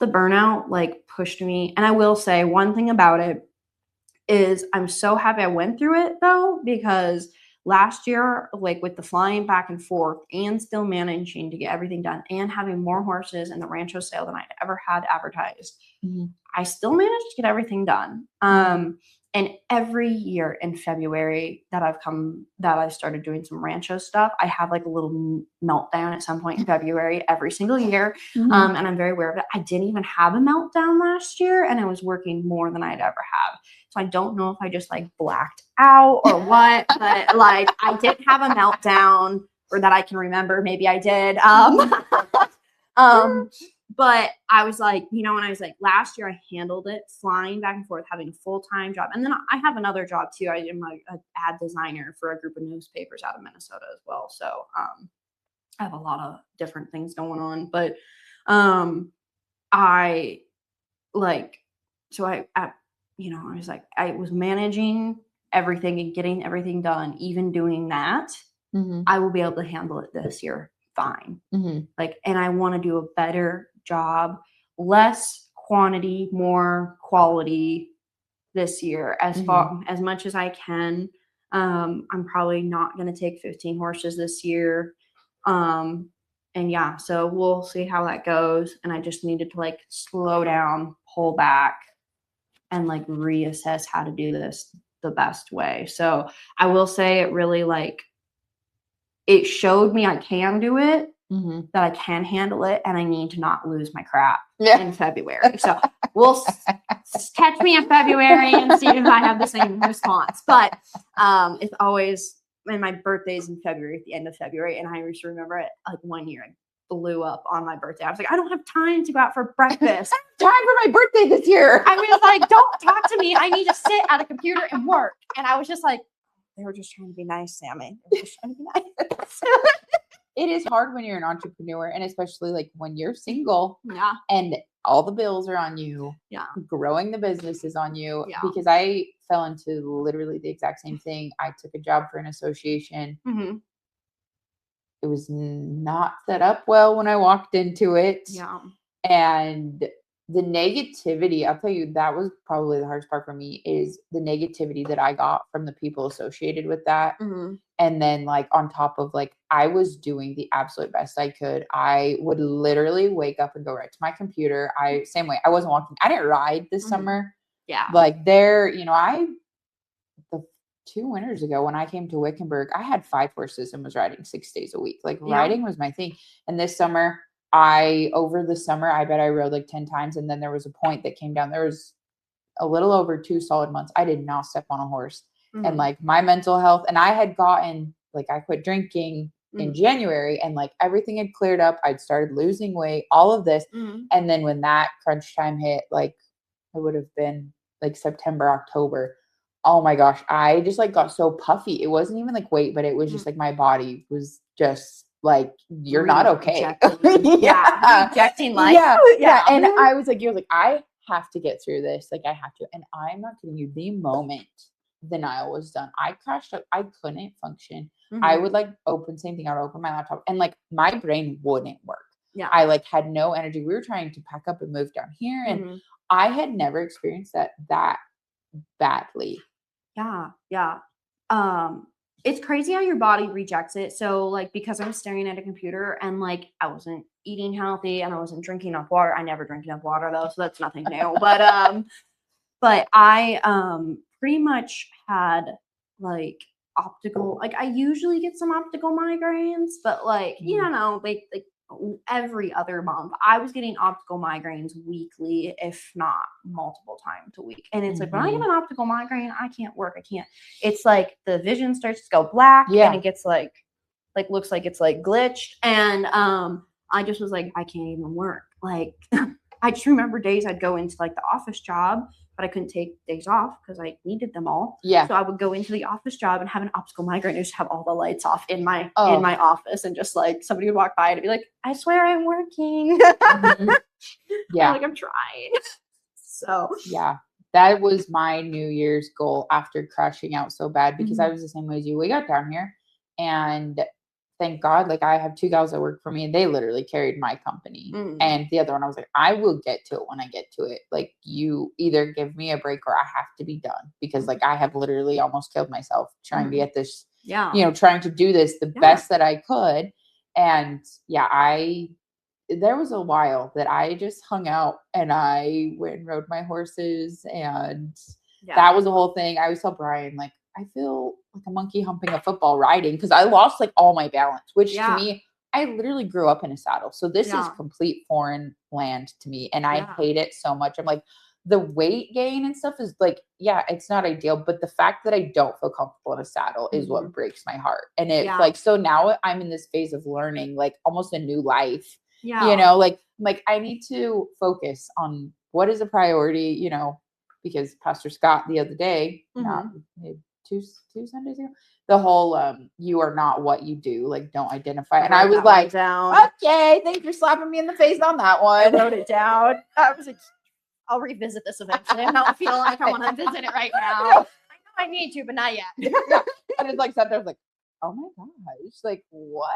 the burnout like pushed me. And I will say one thing about it is I'm so happy I went through it though, because last year, like with the flying back and forth and still managing to get everything done and having more horses in the Rancho sale than I'd ever had advertised, I still managed to get everything done. And every year in February that I started doing some Rancho stuff, I have like a little meltdown at some point in February every single year. And I'm very aware of it. I didn't even have a meltdown last year, and I was working more than I'd ever have. So I don't know if I just like blacked out or what, but like I didn't have a meltdown, or that I can remember. Maybe I did. But I was like, you know, when I was like last year, I handled it flying back and forth, having a full-time job. And then I have another job too. I am an ad designer for a group of newspapers out of Minnesota as well. So I have a lot of different things going on. But I was like, I was managing everything and getting everything done. Even doing that, I will be able to handle it this year fine. Like, and I want to do a better job, less quantity, more quality this year, as much as I can. I'm probably not going to take 15 horses this year. And yeah, so we'll see how that goes. And I just needed to like slow down, pull back, and like reassess how to do this the best way. So I will say it really like, it showed me I can do it, that I can handle it, and I need to not lose my crap in February. So we'll catch me in February and see if I have the same response. But it's always, and my birthday's in February, at the end of February, and I just remember it like one year I blew up on my birthday. I was like, I don't have time to go out for breakfast. Time for my birthday this year. I was like, don't talk to me. I need to sit at a computer and work. And I was just like, they were just trying to be nice, Sammy. They were just trying to be nice. It is hard when you're an entrepreneur, and especially like when you're single. Yeah. And all the bills are on you. Yeah. Growing the business is on you. Yeah. Because I fell into literally the exact same thing. I took a job for an association. It was not set up well when I walked into it. Yeah. And the negativity, I'll tell you, that was probably the hardest part for me, is the negativity that I got from the people associated with that. And then like on top of like, I was doing the absolute best I could. I would literally wake up and go right to my computer. Same way. I wasn't walking. I didn't ride this summer. Yeah. Like there, you know, the 2 winters ago when I came to Wickenburg, I had 5 horses and was riding 6 days a week. Like riding was my thing. And this summer, over the summer, I bet I rode like 10 times. And then there was a point that came down. There was a little over 2 solid months. I did not step on a horse. And like my mental health, and I had gotten, like, I quit drinking in January, and like everything had cleared up. I'd started losing weight, all of this. And then when that crunch time hit, like it would have been like September, October. Oh my gosh. I just like got so puffy. It wasn't even like weight, but it was just like my body was just like, you're not okay. Rejecting life. Yeah. And I was like, I have to get through this. Like I have to. And I'm not kidding you. The moment the Nile was done, I crashed up. I couldn't function. I would like same thing. I would open my laptop and like my brain wouldn't work. I like had no energy. We were trying to pack up and move down here, and I had never experienced that badly. Yeah. It's crazy how your body rejects it. So like, because I'm staring at a computer and like I wasn't eating healthy and I wasn't drinking enough water. I never drink enough water though, so that's nothing new. But I pretty much had like optical, like I usually get some optical migraines, but like you know, like every other month I was getting optical migraines weekly, if not multiple times a week. And it's like when I get an optical migraine, I can't work. I can't. It's like the vision starts to go black and it gets like looks like it's like glitched. And I just was like, I can't even work. Like I just remember days I'd go into like the office job, but I couldn't take days off because I needed them all. Yeah. So I would go into the office job and have an optical migraine and just have all the lights off in my office, and just like somebody would walk by and be like, I swear I'm working. Yeah. Like I'm trying. So yeah. That was my New Year's goal after crashing out so bad, because I was the same way as you. We got down here and thank God, like I have 2 gals that work for me and they literally carried my company. And the other one, I was like, I will get to it when I get to it. Like you either give me a break or I have to be done, because like I have literally almost killed myself trying to get this, trying to do this the best that I could. And there was a while that I just hung out and I went and rode my horses, and that was the whole thing. I always tell Brian, like, I feel like a monkey humping a football riding, because I lost like all my balance, which to me, I literally grew up in a saddle. So this is complete foreign land to me. And I hate it so much. I'm like, the weight gain and stuff is like, it's not ideal. But the fact that I don't feel comfortable in a saddle is what breaks my heart. And it's like, so now I'm in this phase of learning, like almost a new life. You know, like I need to focus on what is a priority, because Pastor Scott the other day, not two Sundays ago, the whole you are not what you do, like don't identify. And I was like, okay, thanks for slapping me in the face on that one. I wrote it down. I was like, I'll revisit this eventually. I don't feel like I want to visit it right now. I know I need to, but not yet. And it's like sat there, I was like, oh my gosh, like what?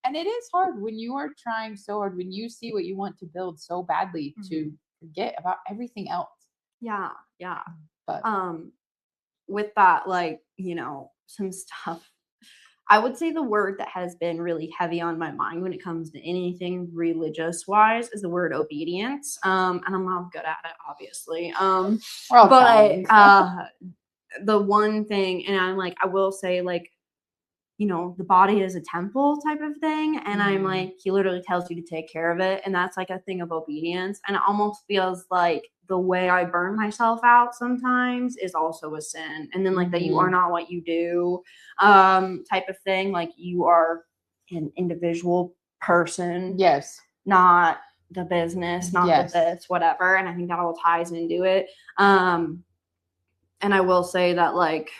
And it is hard when you are trying so hard, when you see what you want to build so badly, to forget about everything else. Yeah. But with that, like, some stuff, I would say the word that has been really heavy on my mind when it comes to anything religious wise is the word obedience. And I'm not good at it, obviously. But the one thing, and I'm like, I will say, like, the body is a temple type of thing. And I'm like, he literally tells you to take care of it. And that's like a thing of obedience. And it almost feels like the way I burn myself out sometimes is also a sin. And then like that you are not what you do type of thing. Like you are an individual person. Yes. Not the business, not the this, whatever. And I think that all ties into it. And I will say that like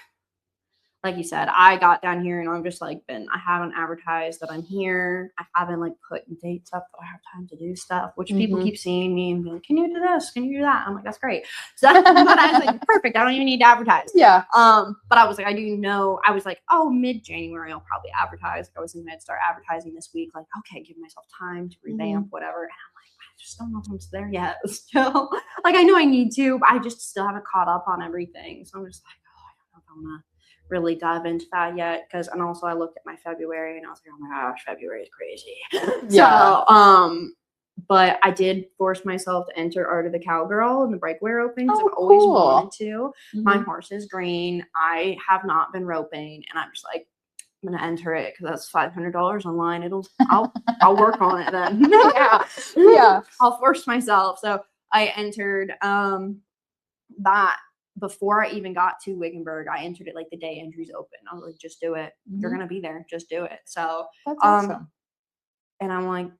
you said, I got down here and I'm just like I haven't advertised that I'm here. I haven't like put dates up that I have time to do stuff, which people keep seeing me and be like, can you do this? Can you do that? I'm like, that's great. So but I was like, perfect. I don't even need to advertise. Yeah. But I was like, I was like, oh, mid-January, I'll probably advertise. I was thinking I'd start advertising this week. Like, okay, give myself time to revamp, whatever. And I'm like, I just don't know if I'm there yet. So like, I know I need to, but I just still haven't caught up on everything. So I'm just like, oh, I don't know if I'm gonna really dive into that yet, and also I looked at my February and I was like, oh my gosh, February is crazy. So but I did force myself to enter Art of the Cowgirl in the breakaway roping, because I've always wanted to. My horse is green. I have not been roping, and I'm just like, I'm gonna enter it because that's $500 online. I'll work on it then. I'll force myself. So I entered that. Before I even got to Wiggenburg, I entered it like the day entries open. I was like, just do it. You're going to be there. Just do it. So that's awesome. And I'm like,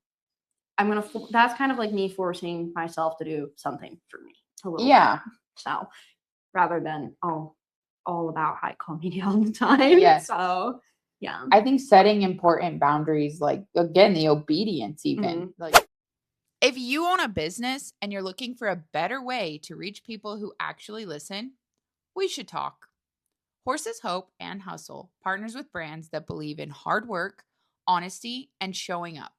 that's kind of like me forcing myself to do something for me. A little bit. So rather than all about high comedy all the time. So yeah. I think setting important boundaries, like again, the obedience even. Like, if you own a business and you're looking for a better way to reach people who actually listen, we should talk. Horses Hope and Hustle partners with brands that believe in hard work, honesty, and showing up.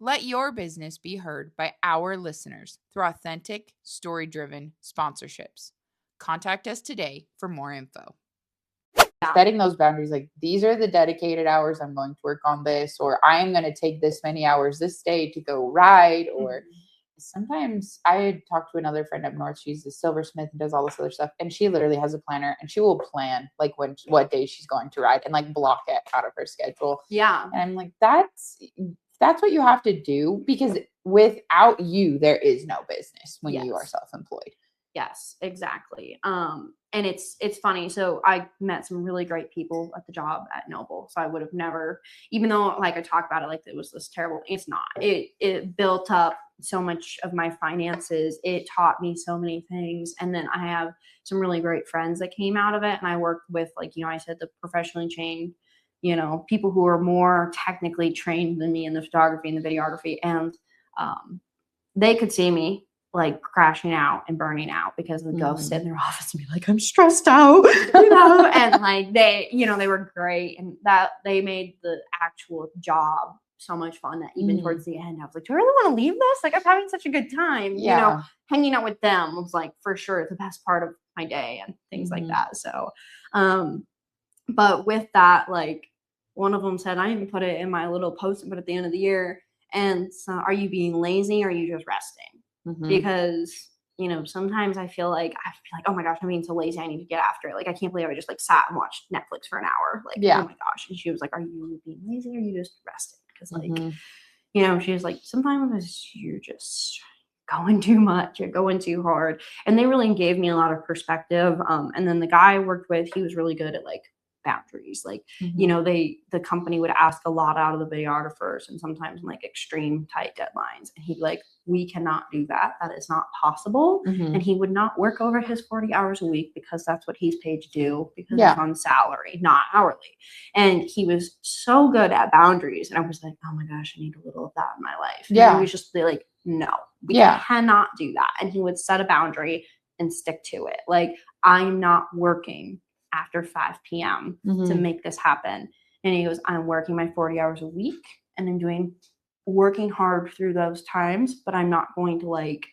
Let your business be heard by our listeners through authentic, story-driven sponsorships. Contact us today for more info. Setting those boundaries, like these are the dedicated hours I'm going to work on this, or I am going to take this many hours this day to go ride, or sometimes I had talked to another friend up north. She's a silversmith and does all this other stuff. And she literally has a planner and she will plan like what day she's going to ride and like block it out of her schedule. Yeah. And I'm like, that's what you have to do, because without you, there is no business when you are self-employed. Yes, exactly. And it's funny. So I met some really great people at the job at Noble. So I would have never, even though like I talk about it like it was this terrible, it's not. It built up so much of my finances. It taught me so many things. And then I have some really great friends that came out of it. And I worked with, like, I said, the professionally trained, people who are more technically trained than me in the photography and the videography. And they could see me like crashing out and burning out because the ghosts sit in their office and be like, I'm stressed out, and like they were great, and that they made the actual job so much fun that even towards the end, I was like, do I really want to leave this? Like, I'm having such a good time. Hanging out with them was like for sure the best part of my day and things like that. So, but with that, like one of them said, I even put it in my little post but at the end of the year. And so, are you being lazy or are you just resting? Because, sometimes I feel like, oh my gosh, I'm being so lazy. I need to get after it. Like, I can't believe I just like sat and watched Netflix for an hour. Like, oh my gosh. And she was like, are you being lazy or are you just resting? Because like, she was like, sometimes you're just going too much. You're going too hard. And they really gave me a lot of perspective. And then the guy I worked with, he was really good at like boundaries. Like, the company would ask a lot out of the videographers and sometimes like extreme tight deadlines. And he'd be like, we cannot do that. That is not possible. And he would not work over his 40 hours a week because that's what he's paid to do, because he's on salary, not hourly. And he was so good at boundaries. And I was like, oh my gosh, I need a little of that in my life. And he was just like, no, we cannot do that. And he would set a boundary and stick to it. Like, I'm not working after 5 p.m. to make this happen. And he goes, I'm working my 40 hours a week and I'm working hard through those times, but I'm not going to like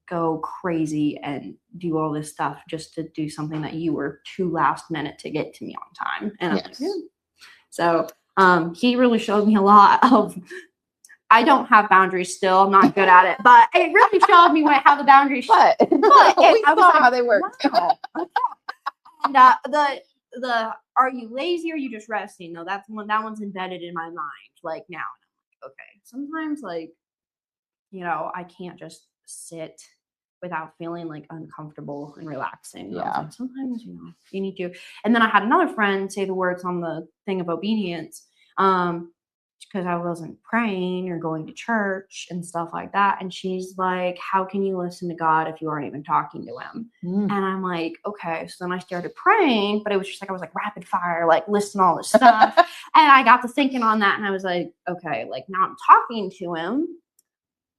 go crazy and do all this stuff just to do something that you were too last minute to get to me on time. And I'm like, so he really showed me a lot of, I don't have boundaries still. I'm not good at it, but it really showed me how the boundaries but we saw how they work. Wow. And the are you lazy or are you just resting? No, that one's embedded in my mind. Like now, and I'm like, okay, sometimes like, I can't just sit without feeling like uncomfortable and relaxing. Like, sometimes, you need to. And then I had another friend say the words on the thing of obedience. Because I wasn't praying or going to church and stuff like that. And she's like, how can you listen to God if you aren't even talking to him? And I'm like, okay. So then I started praying, but it was just like, I was like rapid fire, like listen to all this stuff. And I got to thinking on that and I was like, okay, like now I'm talking to him,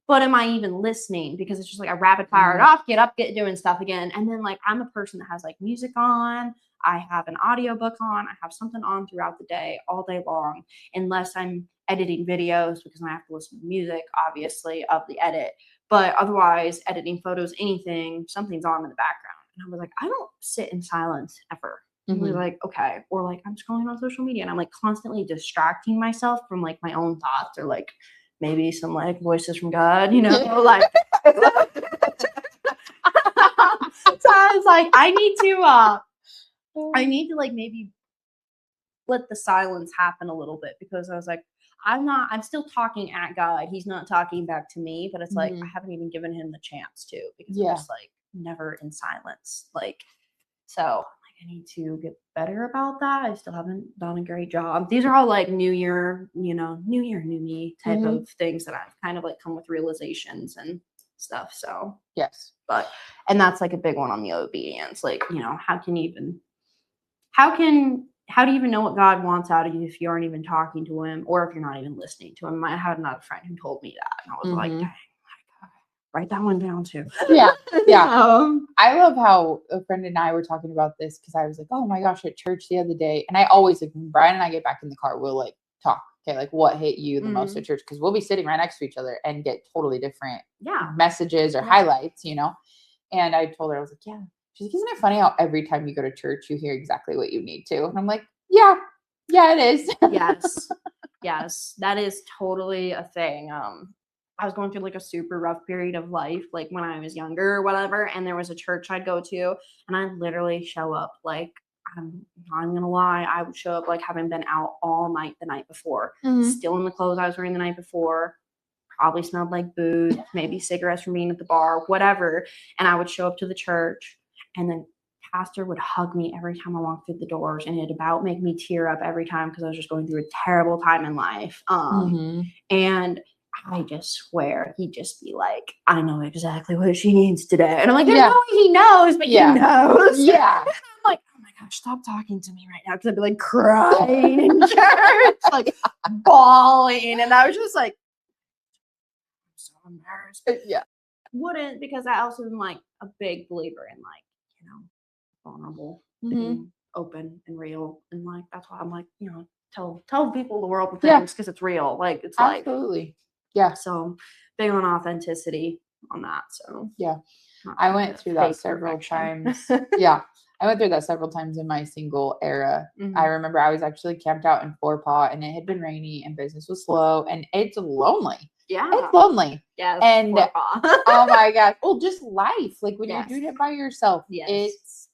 but am I even listening? Because it's just like I rapid fire it off, get up, get doing stuff again. And then like, I'm a person that has like music on. I have an audiobook on. I have something on throughout the day, all day long, unless I'm editing videos because I have to listen to music, obviously, of the edit. But otherwise, editing photos, anything, something's on in the background. And I was like, I don't sit in silence ever. And we were like, okay. Or like, I'm scrolling on social media and I'm like constantly distracting myself from like my own thoughts or like maybe some like voices from God, like. So I was like, I need to like maybe let the silence happen a little bit, because I was like, I'm still talking at God. He's not talking back to me, but it's like, I haven't even given him the chance to, because I'm just like never in silence. Like, so like, I need to get better about that. I still haven't done a great job. These are all like new year, new me type of things that I've kind of like come with realizations and stuff. So and that's like a big one on the obedience. Like, how do you even know what God wants out of you if you aren't even talking to him, or if you're not even listening to him? I had another friend who told me that, and I was like, dang, write that one down too. I love how a friend and I were talking about this, because I was like, oh my gosh, at church the other day, and I always, like, when Brian and I get back in the car, we'll like talk. Okay, like what hit you the most at church? Because we'll be sitting right next to each other and get totally different messages or highlights, you know. And I told her, I was like, yeah. She's like, isn't it funny how every time you go to church, you hear exactly what you need to? And I'm like, yeah, it is. Yes, that is totally a thing. I was going through like a super rough period of life, like when I was younger or whatever, and there was a church I'd go to, and I'd literally show up like, I'm not gonna lie, I would show up like having been out all night the night before, still in the clothes I was wearing the night before, probably smelled like booze, maybe cigarettes from being at the bar, whatever, and I would show up to the church, and then pastor would hug me every time I walked through the doors, and it'd about make me tear up every time because I was just going through a terrible time in life. And I just swear he'd just be like, I know exactly what she needs today. And I'm like, there's no way he knows, but he knows. Yeah. I'm like, oh my gosh, stop talking to me right now. Because I'd be like crying in church, like bawling. And I was just like, I'm so embarrassed. Yeah. Wouldn't, because I also am like a big believer in like, you know, vulnerable, being open and real. And like, that's why I'm like, you know, tell people the world the things because it's real. Like, it's absolutely. Yeah. So big on authenticity on that. So yeah, I went through that several times. Yeah. I went through that several times in my single era. I remember I was actually camped out in Forepaugh and it had been rainy and business was slow and it's lonely. Yeah. It's lonely. Yes. And oh my gosh. Well, just life. Like when you're doing it by yourself, it's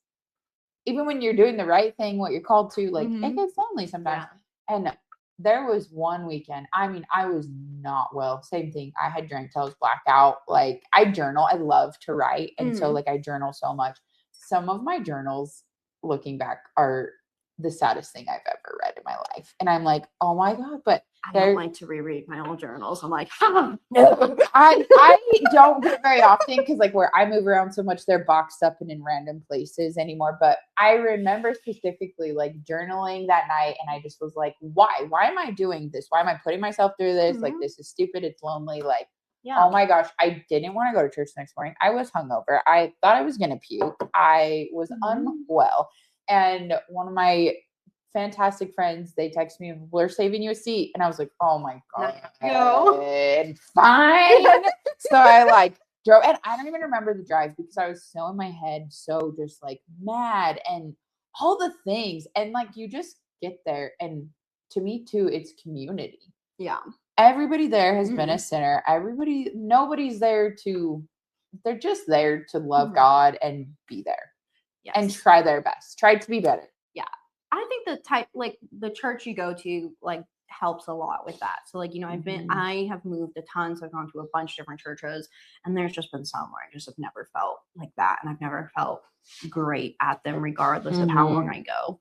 even when you're doing the right thing, what you're called to, like it gets lonely sometimes. And there was one weekend, I mean, I was not well. Same thing. I had drank till I was blacked out. Like I journal. I love to write. And so like I journal so much. Some of my journals looking back are the saddest thing I've ever read in my life. And I'm like, oh my God, but I don't like to reread my old journals. I'm like, no. I don't get it very often because like where I move around so much, they're boxed up and in random places anymore. But I remember specifically like journaling that night and I just was like, why? Why am I doing this? Why am I putting myself through this? Like this is stupid. It's lonely. Like, oh my gosh, I didn't want to go to church the next morning. I was hungover. I thought I was going to puke. I was unwell. And one of my fantastic friends, they text me, we're saving you a seat. And I was like, oh my God. Fine. So I like drove, and I don't even remember the drive because I was so in my head, so just like mad and all the things. And like you just get there. And to me too, it's community. Yeah. Everybody there has been a sinner. Nobody's there they're just there to love God and be there and try their best, try to be better. Yeah. I think the church you go to, like, helps a lot with that. So, like, you know, I have moved a ton. So I've gone to a bunch of different churches and there's just been some where I just have never felt like that. And I've never felt great at them regardless of how long I go.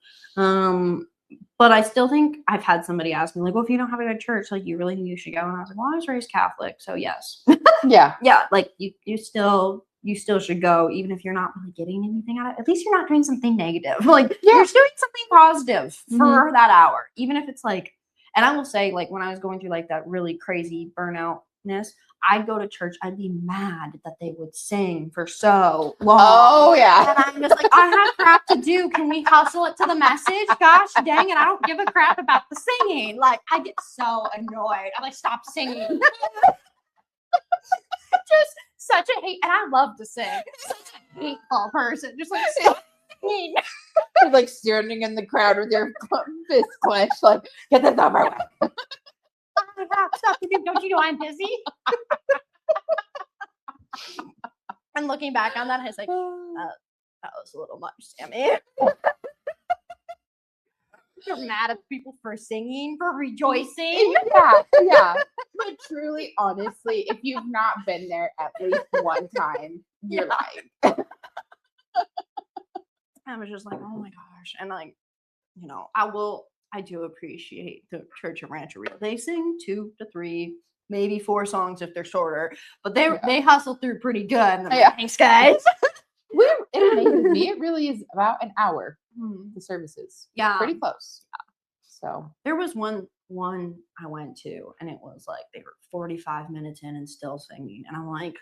But I still think I've had somebody ask me, like, well, if you don't have a good church, like, you really think you should go? And I was like, well, I was raised Catholic, so yes. Yeah, like you still should go, even if you're not really getting anything out of it. At least you're not doing something negative. Like, you're doing something positive for that hour, even if it's like, and I will say, like, when I was going through like that really crazy burnoutness, I'd go to church, I'd be mad that they would sing for so long. Oh, yeah. And I'm just like, I have crap to do. Can we hustle it to the message? Gosh dang it. I don't give a crap about the singing. Like, I get so annoyed. I'm like, stop singing. Just such a hate. And I love to sing. Such a hateful person. Just like, stop singing. You're like standing in the crowd with your fist clenched, like, get this over with. I have stuff to do. Don't you know I'm busy? And looking back on that, I was like, that was a little much, Sammy. You're mad at people for singing, for rejoicing. Yeah. But truly, honestly, if you've not been there at least one time, you're lying. I was just like, oh my gosh. And like, you know, I do appreciate the Church of Rancheria. They sing 2 to 3, maybe 4 songs if they're shorter, but they hustle through pretty good. And thanks, guys. It amazes me. It really is about an hour. The services. Yeah. Pretty close. So there was one I went to, and it was like they were 45 minutes in and still singing, and I'm like,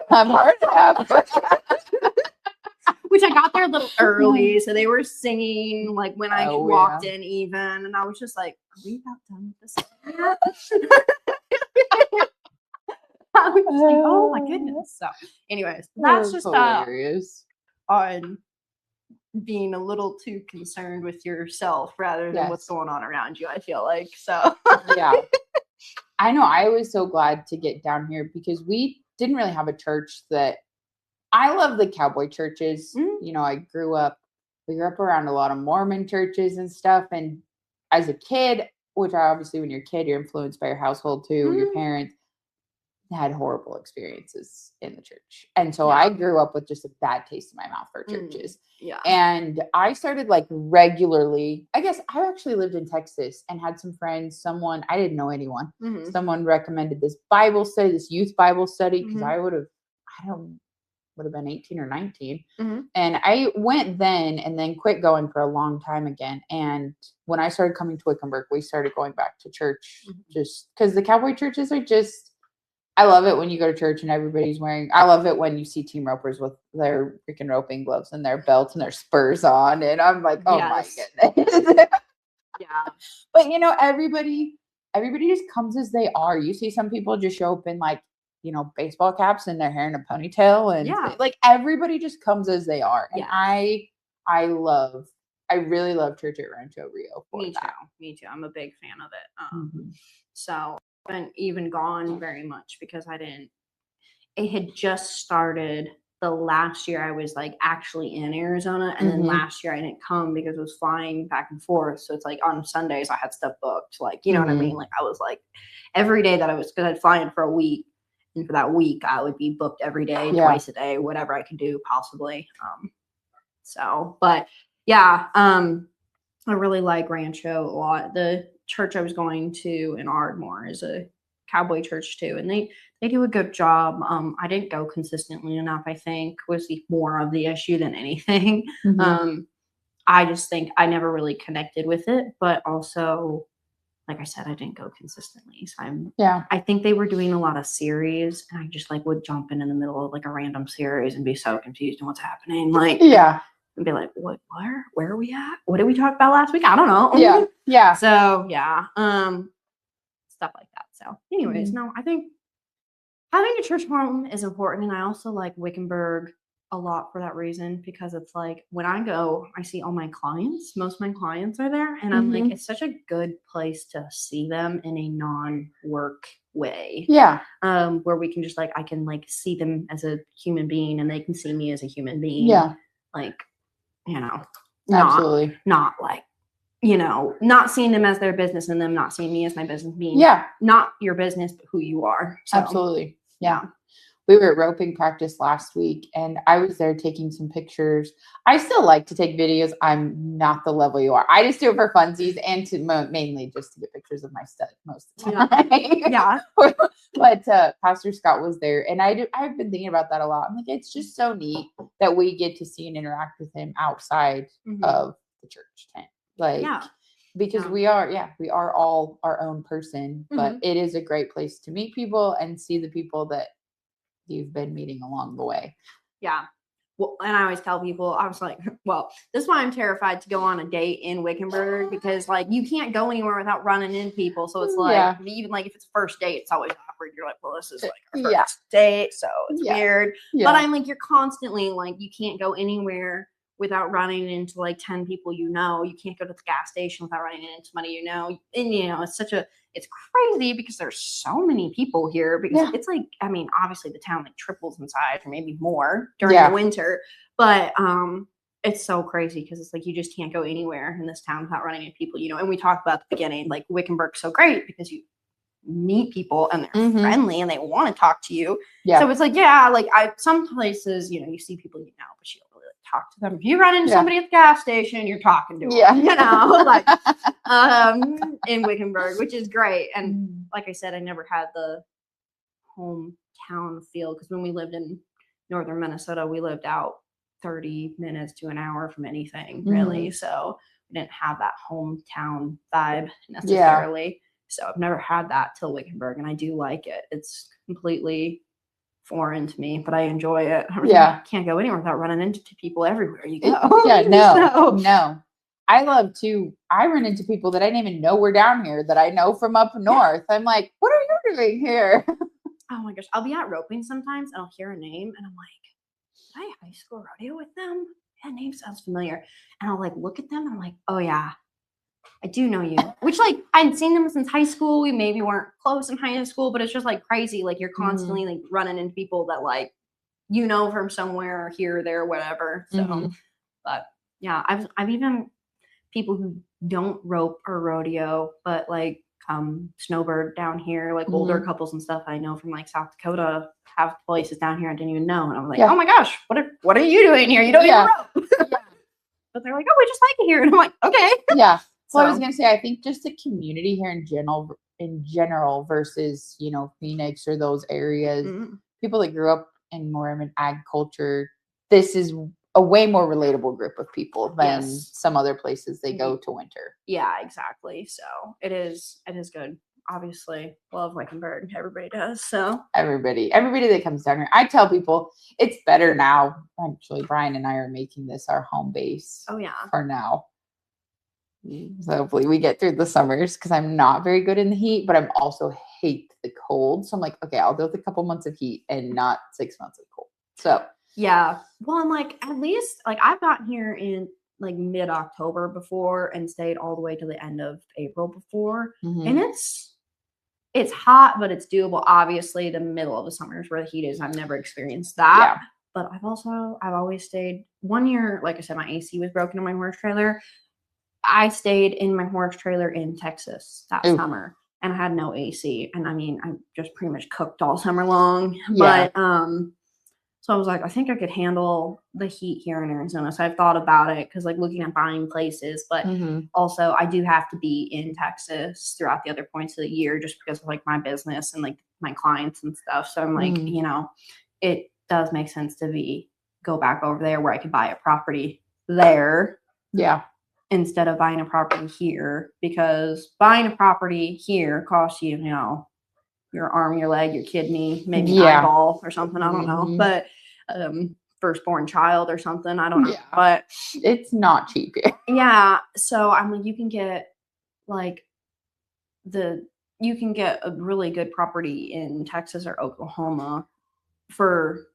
I'm hard to have. Which I got there a little early, so they were singing like when I walked in even, and I was just like, are we about done with this yet? I was just like, oh my goodness. So anyways, that's just hilarious. On being a little too concerned with yourself rather than what's going on around you, I feel like. So yeah. I know. I was so glad to get down here because we didn't really have a church that I love the cowboy churches. You know, we grew up around a lot of Mormon churches and stuff. And as a kid, which obviously when you're a kid, you're influenced by your household too, your parents had horrible experiences in the church. And so I grew up with just a bad taste in my mouth for churches. Yeah. And I started like regularly, I guess I actually lived in Texas and had some friends, I didn't know anyone. Someone recommended this Bible study, this youth Bible study, because I would have been 18 or 19. And I went then and then quit going for a long time again. And when I started coming to Wickenburg, we started going back to church just because the cowboy churches are just, I love it when you go to church and everybody's I love it when you see team ropers with their freaking roping gloves and their belts and their spurs on. And I'm like, oh my goodness. But you know, everybody just comes as they are. You see some people just show up in like, you know, baseball caps and their hair in a ponytail. And like everybody just comes as they are. And I really love Church at Rancho Rio. Me too. I'm a big fan of it. So I haven't even gone very much because it had just started the last year I was like actually in Arizona. And then last year I didn't come because I was flying back and forth. So it's like on Sundays I had stuff booked. Like, you know what I mean? Like I was like every day that because I'd fly in for a week. And for that week, I would be booked every day, twice a day, whatever I could do possibly. I really like Rancho a lot. The church I was going to in Ardmore is a cowboy church too, and they do a good job. I didn't go consistently enough, I think, was more of the issue than anything. I just think I never really connected with it, but also, like I said, I didn't go consistently. So I think they were doing a lot of series, and I just like would jump in the middle of like a random series and be so confused on what's happening. Like, and be like, what, where are we at? What did we talk about last week? I don't know. So stuff like that. So anyways, no, I think having a church home is important. And I also like Wickenburg a lot for that reason, because it's like when I go, I see all my clients. Most of my clients are there, and I'm like, it's such a good place to see them in a non-work way. Where we can just like, I can like see them as a human being, and they can see me as a human being. Like, you know, not like, you know, not seeing them as their business and them not seeing me as my business being. Not your business, but who you are. So, absolutely. Yeah. We were at roping practice last week, and I was there taking some pictures. I still like to take videos. I'm not the level you are. I just do it for funsies and to mainly just to get pictures of my stud most of the time. But Pastor Scott was there, and I've been thinking about that a lot. I'm like, it's just so neat that we get to see and interact with him outside of the church tent. Like, because we are all our own person, but it is a great place to meet people and see the people that you've been meeting along the way. Well, and I always tell people, I was like, well, this is why I'm terrified to go on a date in Wickenburg, because like you can't go anywhere without running into people. So it's like, even like if it's a first date, it's always awkward. You're like, well, this is like our first date, so it's weird. But I'm like, you're constantly like, you can't go anywhere without running into like 10 people you know. You can't go to the gas station without running into somebody you know. And you know, it's crazy because there's so many people here, because it's like, I mean, obviously the town like triples in size or maybe more during the winter, but it's so crazy because it's like you just can't go anywhere in this town without running into people, you know. And we talked about at the beginning, like Wickenburg's so great because you meet people and they're friendly and they want to talk to you. So it's like, like some places, you know, you see people you know, but you don't really like talk to them. If you run into somebody at the gas station, you're talking to them, you know, like in Wickenburg, which is great. And like I said, I never had the hometown feel, because when we lived in northern Minnesota, we lived out 30 minutes to an hour from anything really. So we didn't have that hometown vibe necessarily. So I've never had that till Wickenburg, and I do like it. It's completely foreign to me, but I enjoy it. Yeah. Can't go anywhere without running into people everywhere you go. Yeah, no. I love to, I run into people that I didn't even know were down here that I know from up north. I'm like, what are you doing here? Oh my gosh. I'll be at roping sometimes and I'll hear a name and I'm like, did I high school rodeo with them? That name sounds familiar. And I'll like look at them and I'm like, oh yeah, I do know you. Which like I'd seen them since high school. We maybe weren't close in high school, but it's just like crazy. Like you're constantly like running into people that like you know from somewhere or here or there, whatever. So but yeah, I've even people who don't rope or rodeo, but like snowbird down here, like older couples and stuff I know from like South Dakota have places down here I didn't even know. And I was like, oh my gosh, what are you doing here? You don't even rope. But they're like, oh, we just like it here. And I'm like, okay. Yeah. Well, I was gonna say, I think just the community here in general versus, you know, Phoenix or those areas, people that grew up in more of an ag culture, this is a way more relatable group of people than some other places they go to winter. Yeah, exactly. So it is good. Obviously, love Wickenburg. Everybody does. So everybody that comes down here, I tell people it's better now. Actually, Brian and I are making this our home base. Oh yeah. For now. So hopefully we get through the summers because I'm not very good in the heat, but I'm also hate the cold. So I'm like, okay, I'll deal with a couple months of heat and not 6 months of cold. So yeah. Well, I'm like, at least like I've gotten here in like mid-October before and stayed all the way to the end of April before. And it's hot, but it's doable. Obviously, the middle of the summer is where the heat is. I've never experienced that. Yeah. But I've always stayed. One year, like I said, my AC was broken in my horse trailer. I stayed in my horse trailer in Texas that summer and I had no AC. And I mean, I just pretty much cooked all summer long. Yeah. But so I was like, I think I could handle the heat here in Arizona. So I've thought about it because like looking at buying places, but also I do have to be in Texas throughout the other points of the year just because of like my business and like my clients and stuff. So I'm like, you know, it does make sense to go back over there where I could buy a property there. Yeah. Instead of buying a property here, because buying a property here costs you, you know, your arm, your leg, your kidney, maybe eyeball or something. I don't know. But firstborn child or something. I don't know. Yeah. But it's not cheap here. Yeah. So I'm like, you can get a really good property in Texas or Oklahoma for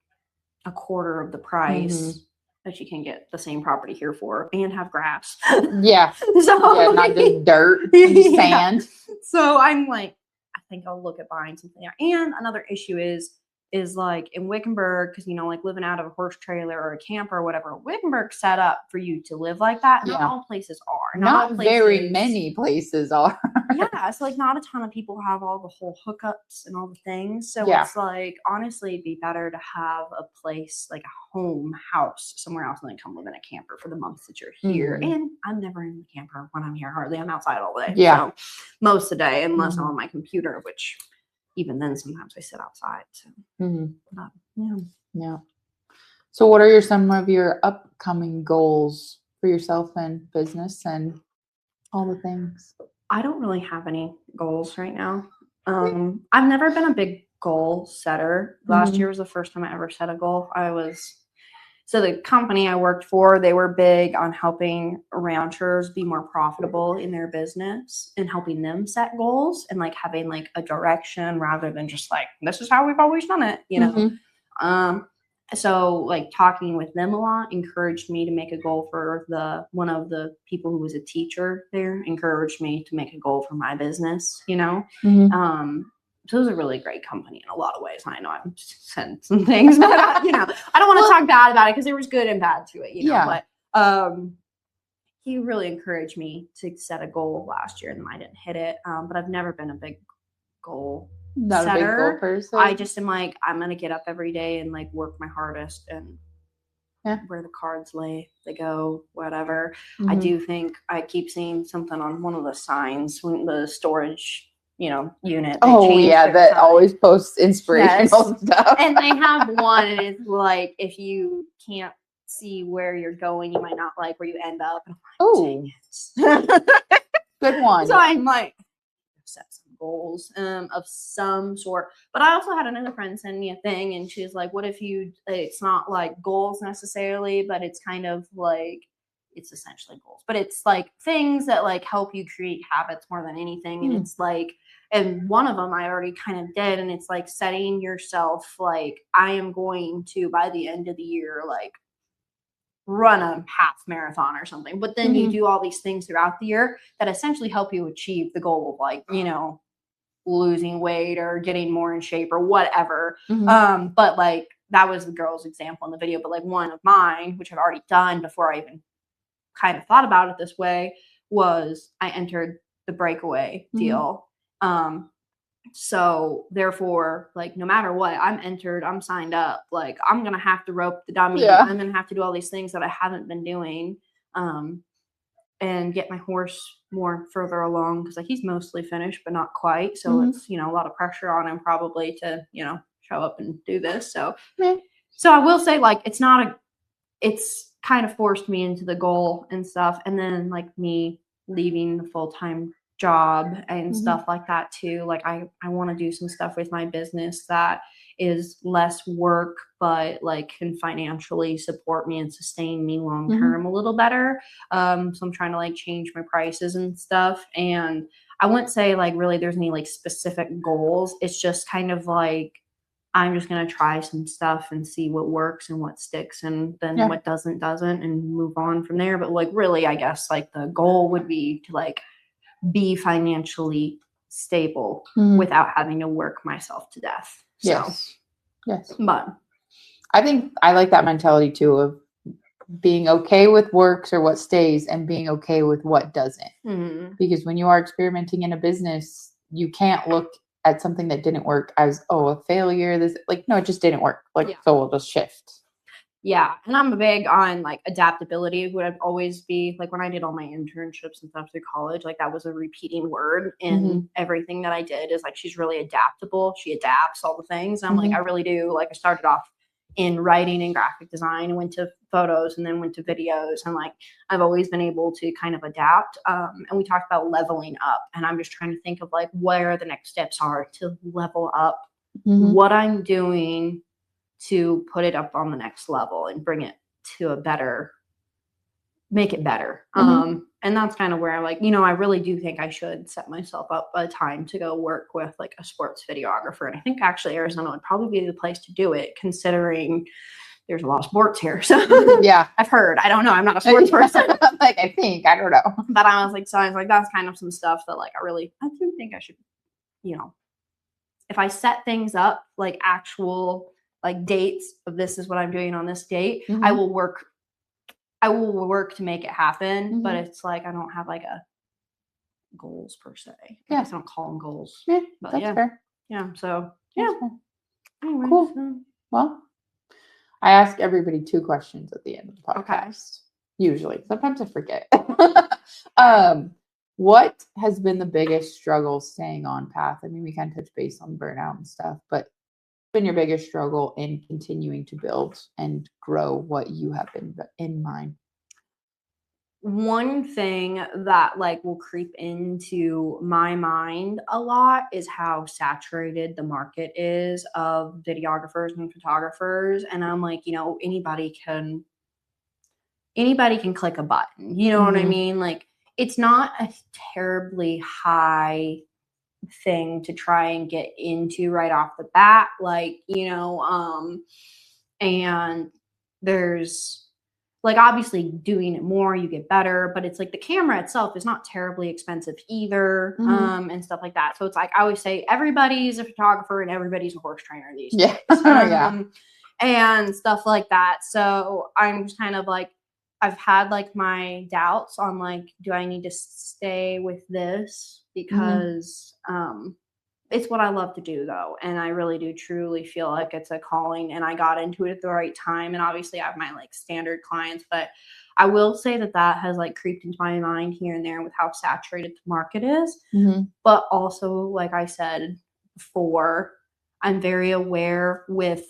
a quarter of the price that you can get the same property here for and have grass. Yeah. So not just dirt and sand. So I'm like, I think I'll look at buying something there. And another issue is like in Wickenburg, because, you know, like living out of a horse trailer or a camper or whatever, Wickenburg's set up for you to live like that. Not all places are. Not very many places are. Yeah. It's like not a ton of people have all the whole hookups and all the things. So it's like, honestly, it'd be better to have a place like a house somewhere else and then come live in a camper for the months that you're here. And I'm never in the camper when I'm here, hardly. I'm outside all day. Yeah. So most of the day, unless I'm on my computer, which even then sometimes I sit outside. So yeah. So what are some of your upcoming goals for yourself and business and all the things? I don't really have any goals right now. I've never been a big goal setter. Last year was the first time I ever set a goal. So the company I worked for, they were big on helping ranchers be more profitable in their business and helping them set goals and like having like a direction rather than just like, this is how we've always done it, you know? So like talking with them a lot encouraged me to make a goal for one of the people who was a teacher there, encouraged me to make a goal for my business, you know? So it was a really great company in a lot of ways. I know I've said some things, but you know, I don't want to talk bad about it because there was good and bad to it, you know. But he really encouraged me to set a goal last year, and I didn't hit it. But I've never been a big goal setter. A big goal person. I just am like, I'm gonna get up every day and like work my hardest, and where the cards lay, they go, whatever. I do think I keep seeing something on one of the signs when the storage unit. That always posts inspirational stuff. And they have one, and it's like, if you can't see where you're going, you might not like where you end up. Oh, good one. So I'm like, set some goals of some sort. But I also had another friend send me a thing, and she's like, what if it's not like goals necessarily, but it's kind of like, it's essentially goals, but it's like things that like help you create habits more than anything. And it's like, and one of them I already kind of did, and it's like setting yourself like, I am going to, by the end of the year, like run a half marathon or something. But then you do all these things throughout the year that essentially help you achieve the goal of like, you know, losing weight or getting more in shape or whatever. But like that was the girl's example in the video. But like one of mine, which I've already done before I even kind of thought about it this way, was I entered the breakaway deal. So therefore, like, no matter what, I'm entered, I'm signed up, like I'm gonna have to rope the dummy. I'm gonna have to do all these things that I haven't been doing, and get my horse more further along, because like he's mostly finished but not quite. So it's, you know, a lot of pressure on him probably to, you know, show up and do this. So so I will say, like, it's kind of forced me into the goal and stuff. And then like me leaving the full-time job and stuff like that too. Like I want to do some stuff with my business that is less work, but like can financially support me and sustain me long term a little better. So I'm trying to like change my prices and stuff. And I wouldn't say like really there's any like specific goals. It's just kind of like, I'm just going to try some stuff and see what works and what sticks, and then what doesn't, and move on from there. But like, really, I guess like the goal would be to like be financially stable without having to work myself to death. So, yes. But I think I like that mentality too, of being okay with works or what stays and being okay with what doesn't. Because when you are experimenting in a business, you can't look at something that didn't work as, oh, a failure. This, like, no, it just didn't work. Like, so we'll just shift. Yeah. And I'm big on like adaptability. Would always be like when I did all my internships and stuff through college, like that was a repeating word in everything that I did, is like, she's really adaptable. She adapts all the things. And I'm like, I really do. Like I started off in writing and graphic design and went to photos and then went to videos. And like, I've always been able to kind of adapt. And we talked about leveling up, and I'm just trying to think of like where the next steps are to level up what I'm doing to put it up on the next level and bring it to a better, make it better. And that's kind of where I'm like, you know, I really do think I should set myself up a time to go work with like a sports videographer. And I think actually Arizona would probably be the place to do it, considering there's a lot of sports here. So I've heard, I don't know, I'm not a sports person. Like, I don't know. But I was like, that's kind of some stuff that like, I do think I should, you know, if I set things up, like actual like dates of this is what I'm doing on this date, I will work to make it happen. But it's like, I don't have like a goals per se. I don't call them goals. But that's fair. So anyway, cool. Well, I ask everybody 2 questions at the end of the podcast. Usually. Sometimes I forget. What has been the biggest struggle staying on path? I mean, we kind of touch base on burnout and stuff, but been your biggest struggle in continuing to build and grow what you have in mind? One thing that like will creep into my mind a lot is how saturated the market is of videographers and photographers. And I'm like, you know, anybody can click a button. You know what I mean? Like, it's not a terribly high thing to try and get into right off the bat. Like, you know, and there's like, obviously doing it more, you get better, but it's like the camera itself is not terribly expensive either, and stuff like that. So it's like, I always say everybody's a photographer and everybody's a horse trainer these days. And stuff like that. So I'm just kind of like, I've had like my doubts on like, do I need to stay with this? Because it's what I love to do though. And I really do truly feel like it's a calling, and I got into it at the right time. And obviously I have my like standard clients, but I will say that has like creeped into my mind here and there with how saturated the market is. But also, like I said before, I'm very aware with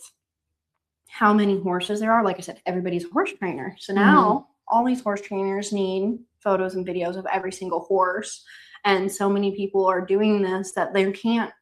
how many horses there are. Like I said, everybody's a horse trainer. So now all these horse trainers need photos and videos of every single horse. And so many people are doing this that there can't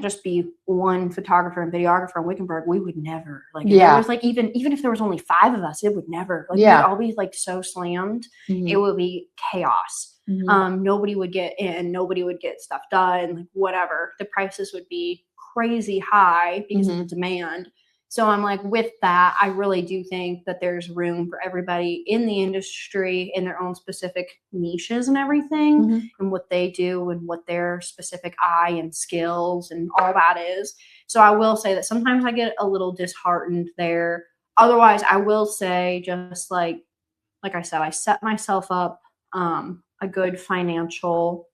just be one photographer and videographer in Wickenburg. We would never, like, if there was like, even if there was only 5 of us, it would never, like, we'd all be like so slammed. It would be chaos. Nobody would get in, nobody would get stuff done, like whatever. The prices would be crazy high because of the demand. So I'm like, with that, I really do think that there's room for everybody in the industry in their own specific niches and everything, and what they do and what their specific eye and skills and all that is. So I will say that sometimes I get a little disheartened there. Otherwise, I will say, just like I said, I set myself up a good financial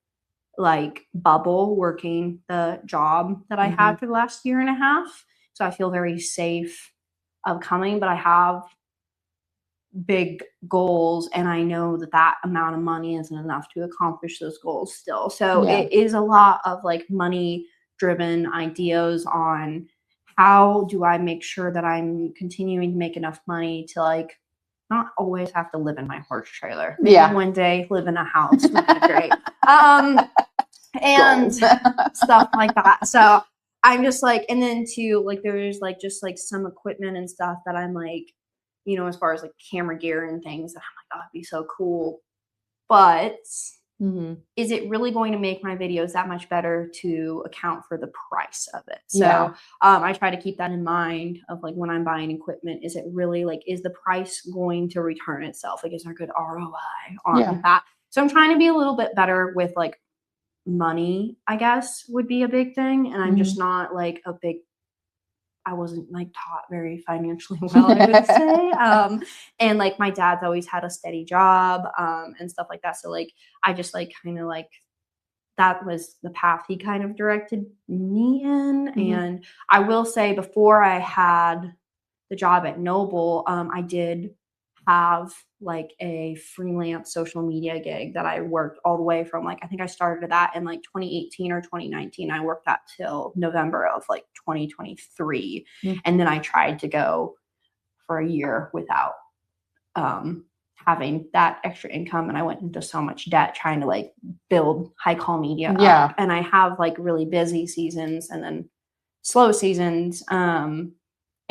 like bubble working the job that I had for the last year and a half. So I feel very safe of coming, but I have big goals, and I know that that amount of money isn't enough to accomplish those goals still. So it is a lot of like money driven ideas on how do I make sure that I'm continuing to make enough money to like not always have to live in my horse trailer. Maybe one day live in a house would be great. And stuff like that. So I'm just like, and then too, like there's like just like some equipment and stuff that I'm like, you know, as far as like camera gear and things, that I'm like, oh, it'd be so cool. But is it really going to make my videos that much better to account for the price of it? So I try to keep that in mind of like when I'm buying equipment, is it really like, is the price going to return itself? Like, is there good ROI on that? So I'm trying to be a little bit better with like money, I guess, would be a big thing. And I'm just not like I wasn't like taught very financially well, I would say. And like my dad's always had a steady job and stuff like that. So like I just like kind of like that was the path he kind of directed me in. And I will say, before I had the job at Noble, I did have like a freelance social media gig that I worked all the way from like, I think I started that in like 2018 or 2019. I worked that till November of like 2023. And then I tried to go for a year without having that extra income. And I went into so much debt trying to like build High Call Media up. And I have like really busy seasons and then slow seasons.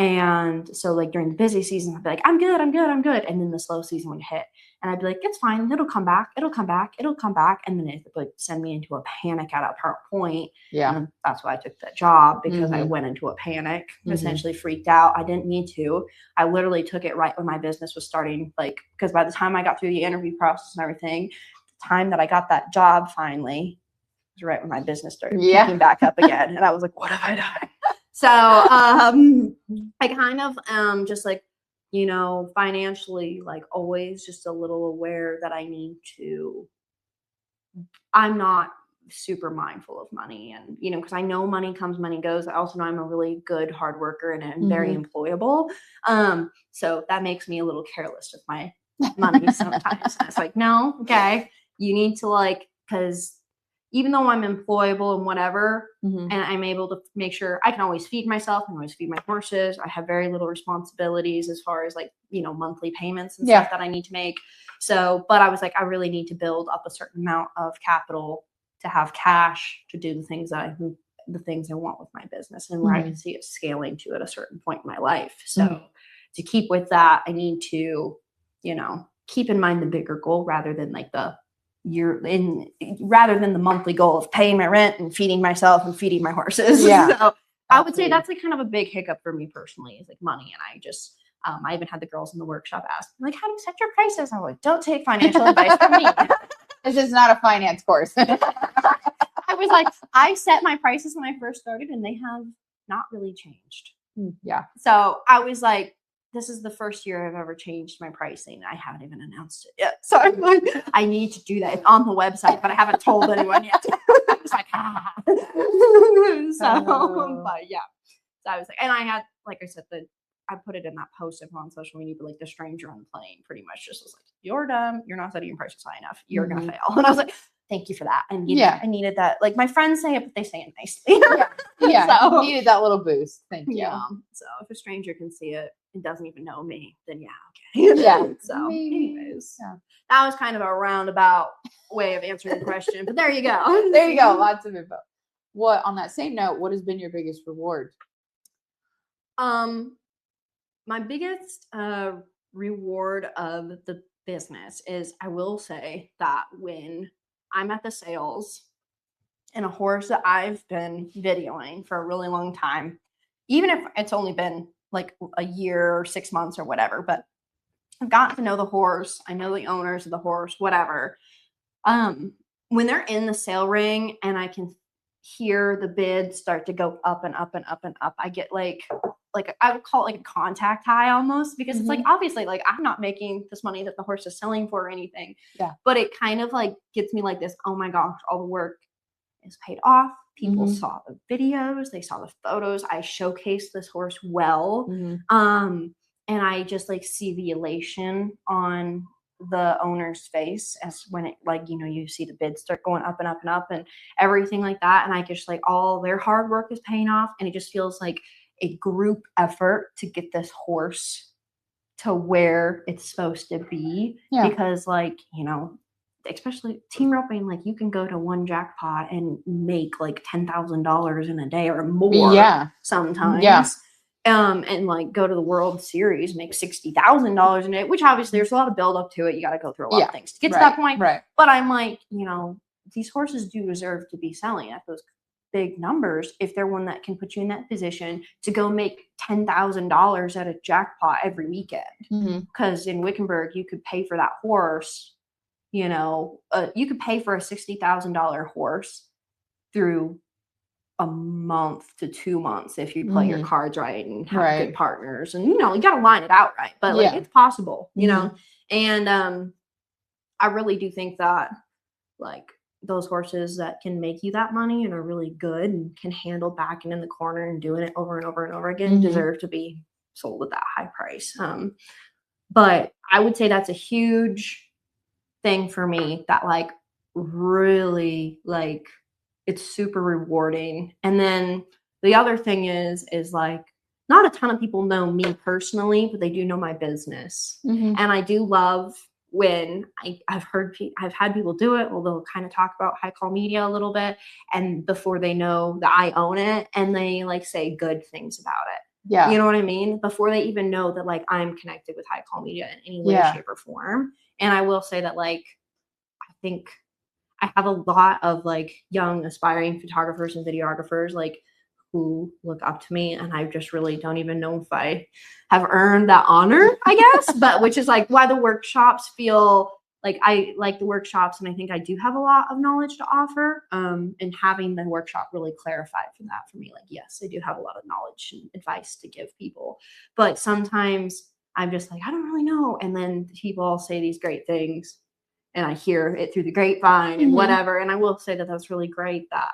And so like during the busy season, I'd be like, I'm good. And then the slow season would hit and I'd be like, it's fine. It'll come back. And then it would send me into a panic at a point. And that's why I took that job, because I went into a panic, essentially freaked out. I didn't need to. I literally took it right when my business was starting, like, because by the time I got through the interview process and everything, the time that I got that job finally was right when my business started picking back up again. And I was like, what have I done? So I kind of just like, you know, financially, like always just a little aware that I'm not super mindful of money. And, you know, because I know money comes, money goes. I also know I'm a really good hard worker and I'm very employable. So that makes me a little careless with my money sometimes. And it's like, no, okay, you need to like, because even though I'm employable and whatever, and I'm able to make sure I can always feed myself, I can always feed my horses. I have very little responsibilities as far as like, you know, monthly payments and stuff that I need to make. So, but I was like, I really need to build up a certain amount of capital to have cash to do the things I want with my business, and where I can see it scaling to at a certain point in my life. So to keep with that, I need to, you know, keep in mind the bigger goal rather than like the monthly goal of paying my rent and feeding myself and feeding my horses. So I would say that's like kind of a big hiccup for me personally, is like money. And I just, I even had the girls in the workshop ask, like, how do you set your prices? I'm like, don't take financial advice from me. This is not a finance course. I was like, I set my prices when I first started and they have not really changed. So I was like, this is the first year I've ever changed my pricing. I haven't even announced it yet. So I'm like, I need to do that. It's on the website, but I haven't told anyone yet. I was like, So, but yeah. So I was like, and I had, like I said, I put it in that post on social media, but like the stranger on the plane pretty much just was like, you're dumb. You're not setting your prices high enough. You're going to fail. And I was like, thank you for that. And I needed that. Like my friends say it, but they say it nicely. So needed that little boost. Thank you. So if a stranger can see it, it doesn't even know me, then yeah, okay. Yeah. So anyways, Yeah. that was kind of a roundabout way of answering the question, but there you go. There you go. Lots of info. What, on that same note, what has been your biggest reward? My biggest reward of the business is, I will say that when I'm at the sales and a horse that I've been videoing for a really long time, even if it's only been like a year or 6 months or whatever, but I've gotten to know the horse, I know the owners of the horse, whatever. When they're in the sale ring and I can hear the bids start to go up and up and up and up, I get like I would call it like a contact high almost, because it's like, obviously, like, I'm not making this money that the horse is selling for or anything. Yeah. But it kind of like gets me like this, oh my gosh, all the work is paid off. People saw the videos, they saw the photos. I showcased this horse well. And I just like see the elation on the owner's face as when it, like, you know, you see the bids start going up and up and up and everything like that. And I just like, all their hard work is paying off. And it just feels like a group effort to get this horse to where it's supposed to be. Yeah. Because, like, you know, especially team roping, like, you can go to one jackpot and make like $10,000 in a day or more. Yeah. Sometimes. Yeah. And like go to the World Series, make $60,000 in it, which obviously there's a lot of build up to it. You got to go through a lot of things to get to that point. Right. But I'm like, you know, these horses do deserve to be selling at those big numbers if they're one that can put you in that position to go make $10,000 at a jackpot every weekend. Because in Wickenburg, you could pay for that horse, you know, you could pay for a $60,000 horse through a month to 2 months if you play your cards right and have good partners, and, you know, you got to line it out right, but like, it's possible, you know. And I really do think that, like, those horses that can make you that money and are really good and can handle backing in the corner and doing it over and over and over again deserve to be sold at that high price. But I would say that's a huge thing for me that, like, really, like, it's super rewarding. And then the other thing is like, not a ton of people know me personally, but they do know my business. And I do love when I've had people do it. Well, they'll kind of talk about High Call Media a little bit, and before they know that I own it, and they like say good things about it. Yeah. You know what I mean? Before they even know that, like, I'm connected with High Call Media in any way, shape, or form. And I will say that, like, I think I have a lot of like young aspiring photographers and videographers, like, who look up to me, and I just really don't even know if I have earned that honor, I guess. But which is like why the workshops feel like I like the workshops, and I think I do have a lot of knowledge to offer. And having the workshop really clarified for that for me, like, yes, I do have a lot of knowledge and advice to give people, but sometimes I'm just like, I don't really know. And then people all say these great things, and I hear it through the grapevine and whatever. And I will say that that's really great that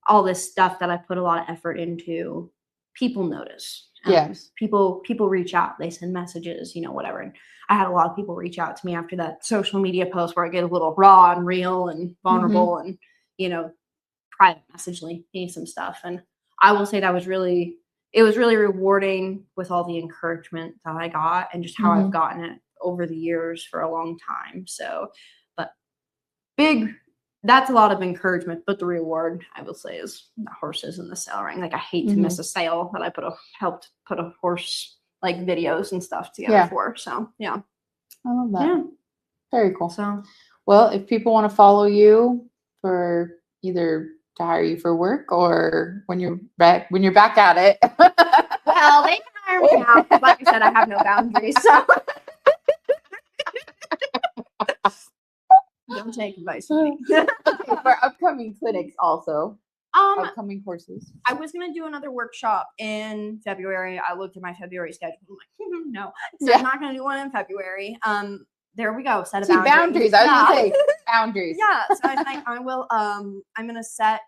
all this stuff that I put a lot of effort into, people notice. Yes. People reach out, they send messages, you know, whatever. And I had a lot of people reach out to me after that social media post where I get a little raw and real and vulnerable and, you know, private message me some stuff. And I will say that it was really rewarding with all the encouragement that I got and just how I've gotten it over the years for a long time. So, but that's a lot of encouragement, but the reward, I will say, is the horses in the sale ring. Like, I hate to miss a sale that I helped put a horse, like, videos and stuff together for. So, yeah. I love that. Yeah. Very cool. So, well, if people want to follow you for either to hire you for work or when you're back at it. Well, they can hire me now. Like I said, I have no boundaries. So. Don't take advice from me. Okay, for upcoming clinics also. Upcoming courses. I was going to do another workshop in February. I looked at my February schedule. I'm like, no. So I'm not going to do one in February. There we go. Set a boundaries. I was going to say boundaries. Yeah. So I think I will. I'm going to set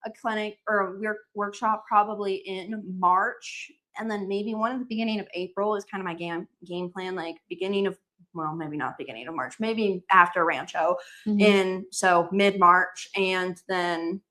a clinic or a workshop probably in March. And then maybe one at the beginning of April is kind of my game plan, like beginning of, well, maybe not beginning of March, maybe after Rancho so mid-March. And then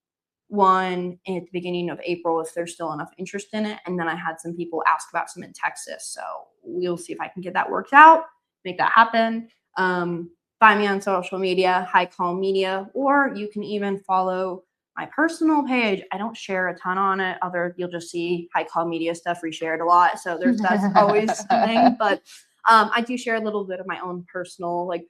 one at the beginning of April if there's still enough interest in it. And then I had some people ask about some in Texas. So we'll see if I can get that worked out, make that happen. Find me on social media, High Call Media, or you can even follow my personal page. I don't share a ton on it. You'll just see High Call Media stuff reshared a lot. So that's always a thing. But I do share a little bit of my own personal, like,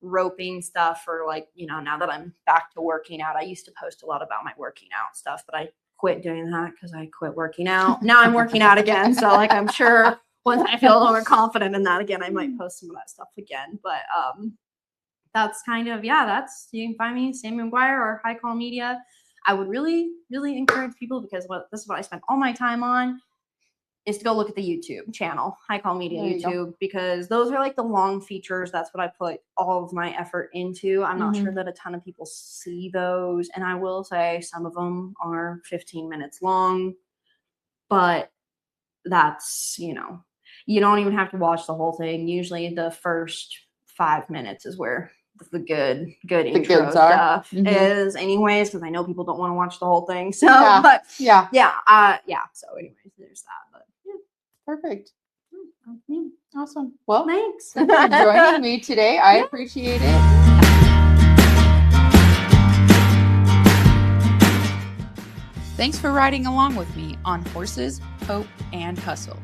roping stuff, or like, now that I'm back to working out. I used to post a lot about my working out stuff, but I quit doing that because I quit working out. Now I'm working out again. So like, I'm sure once I feel more confident in that again, I might post some of that stuff again. But that's kind of, you can find me, Sami McGuire or High Call Media. I would really, really encourage people, because this is what I spent all my time on, is to go look at the YouTube channel, High Call Media YouTube, because those are like the long features. That's what I put all of my effort into. I'm not sure that a ton of people see those. And I will say some of them are 15 minutes long, but that's, you don't even have to watch the whole thing. Usually the first 5 minutes is where the good intro stuff is anyways, because I know people don't want to watch the whole thing. So, so anyways, there's that. But perfect. Okay. Awesome. Well, thanks for joining me today. I appreciate it. Thanks for riding along with me on Horses, Hope, and Hustle.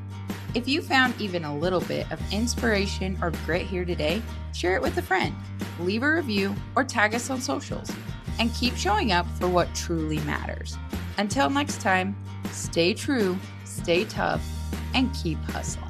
If you found even a little bit of inspiration or grit here today, share it with a friend, leave a review, or tag us on socials, and keep showing up for what truly matters. Until next time, stay true, stay tough, and keep hustling.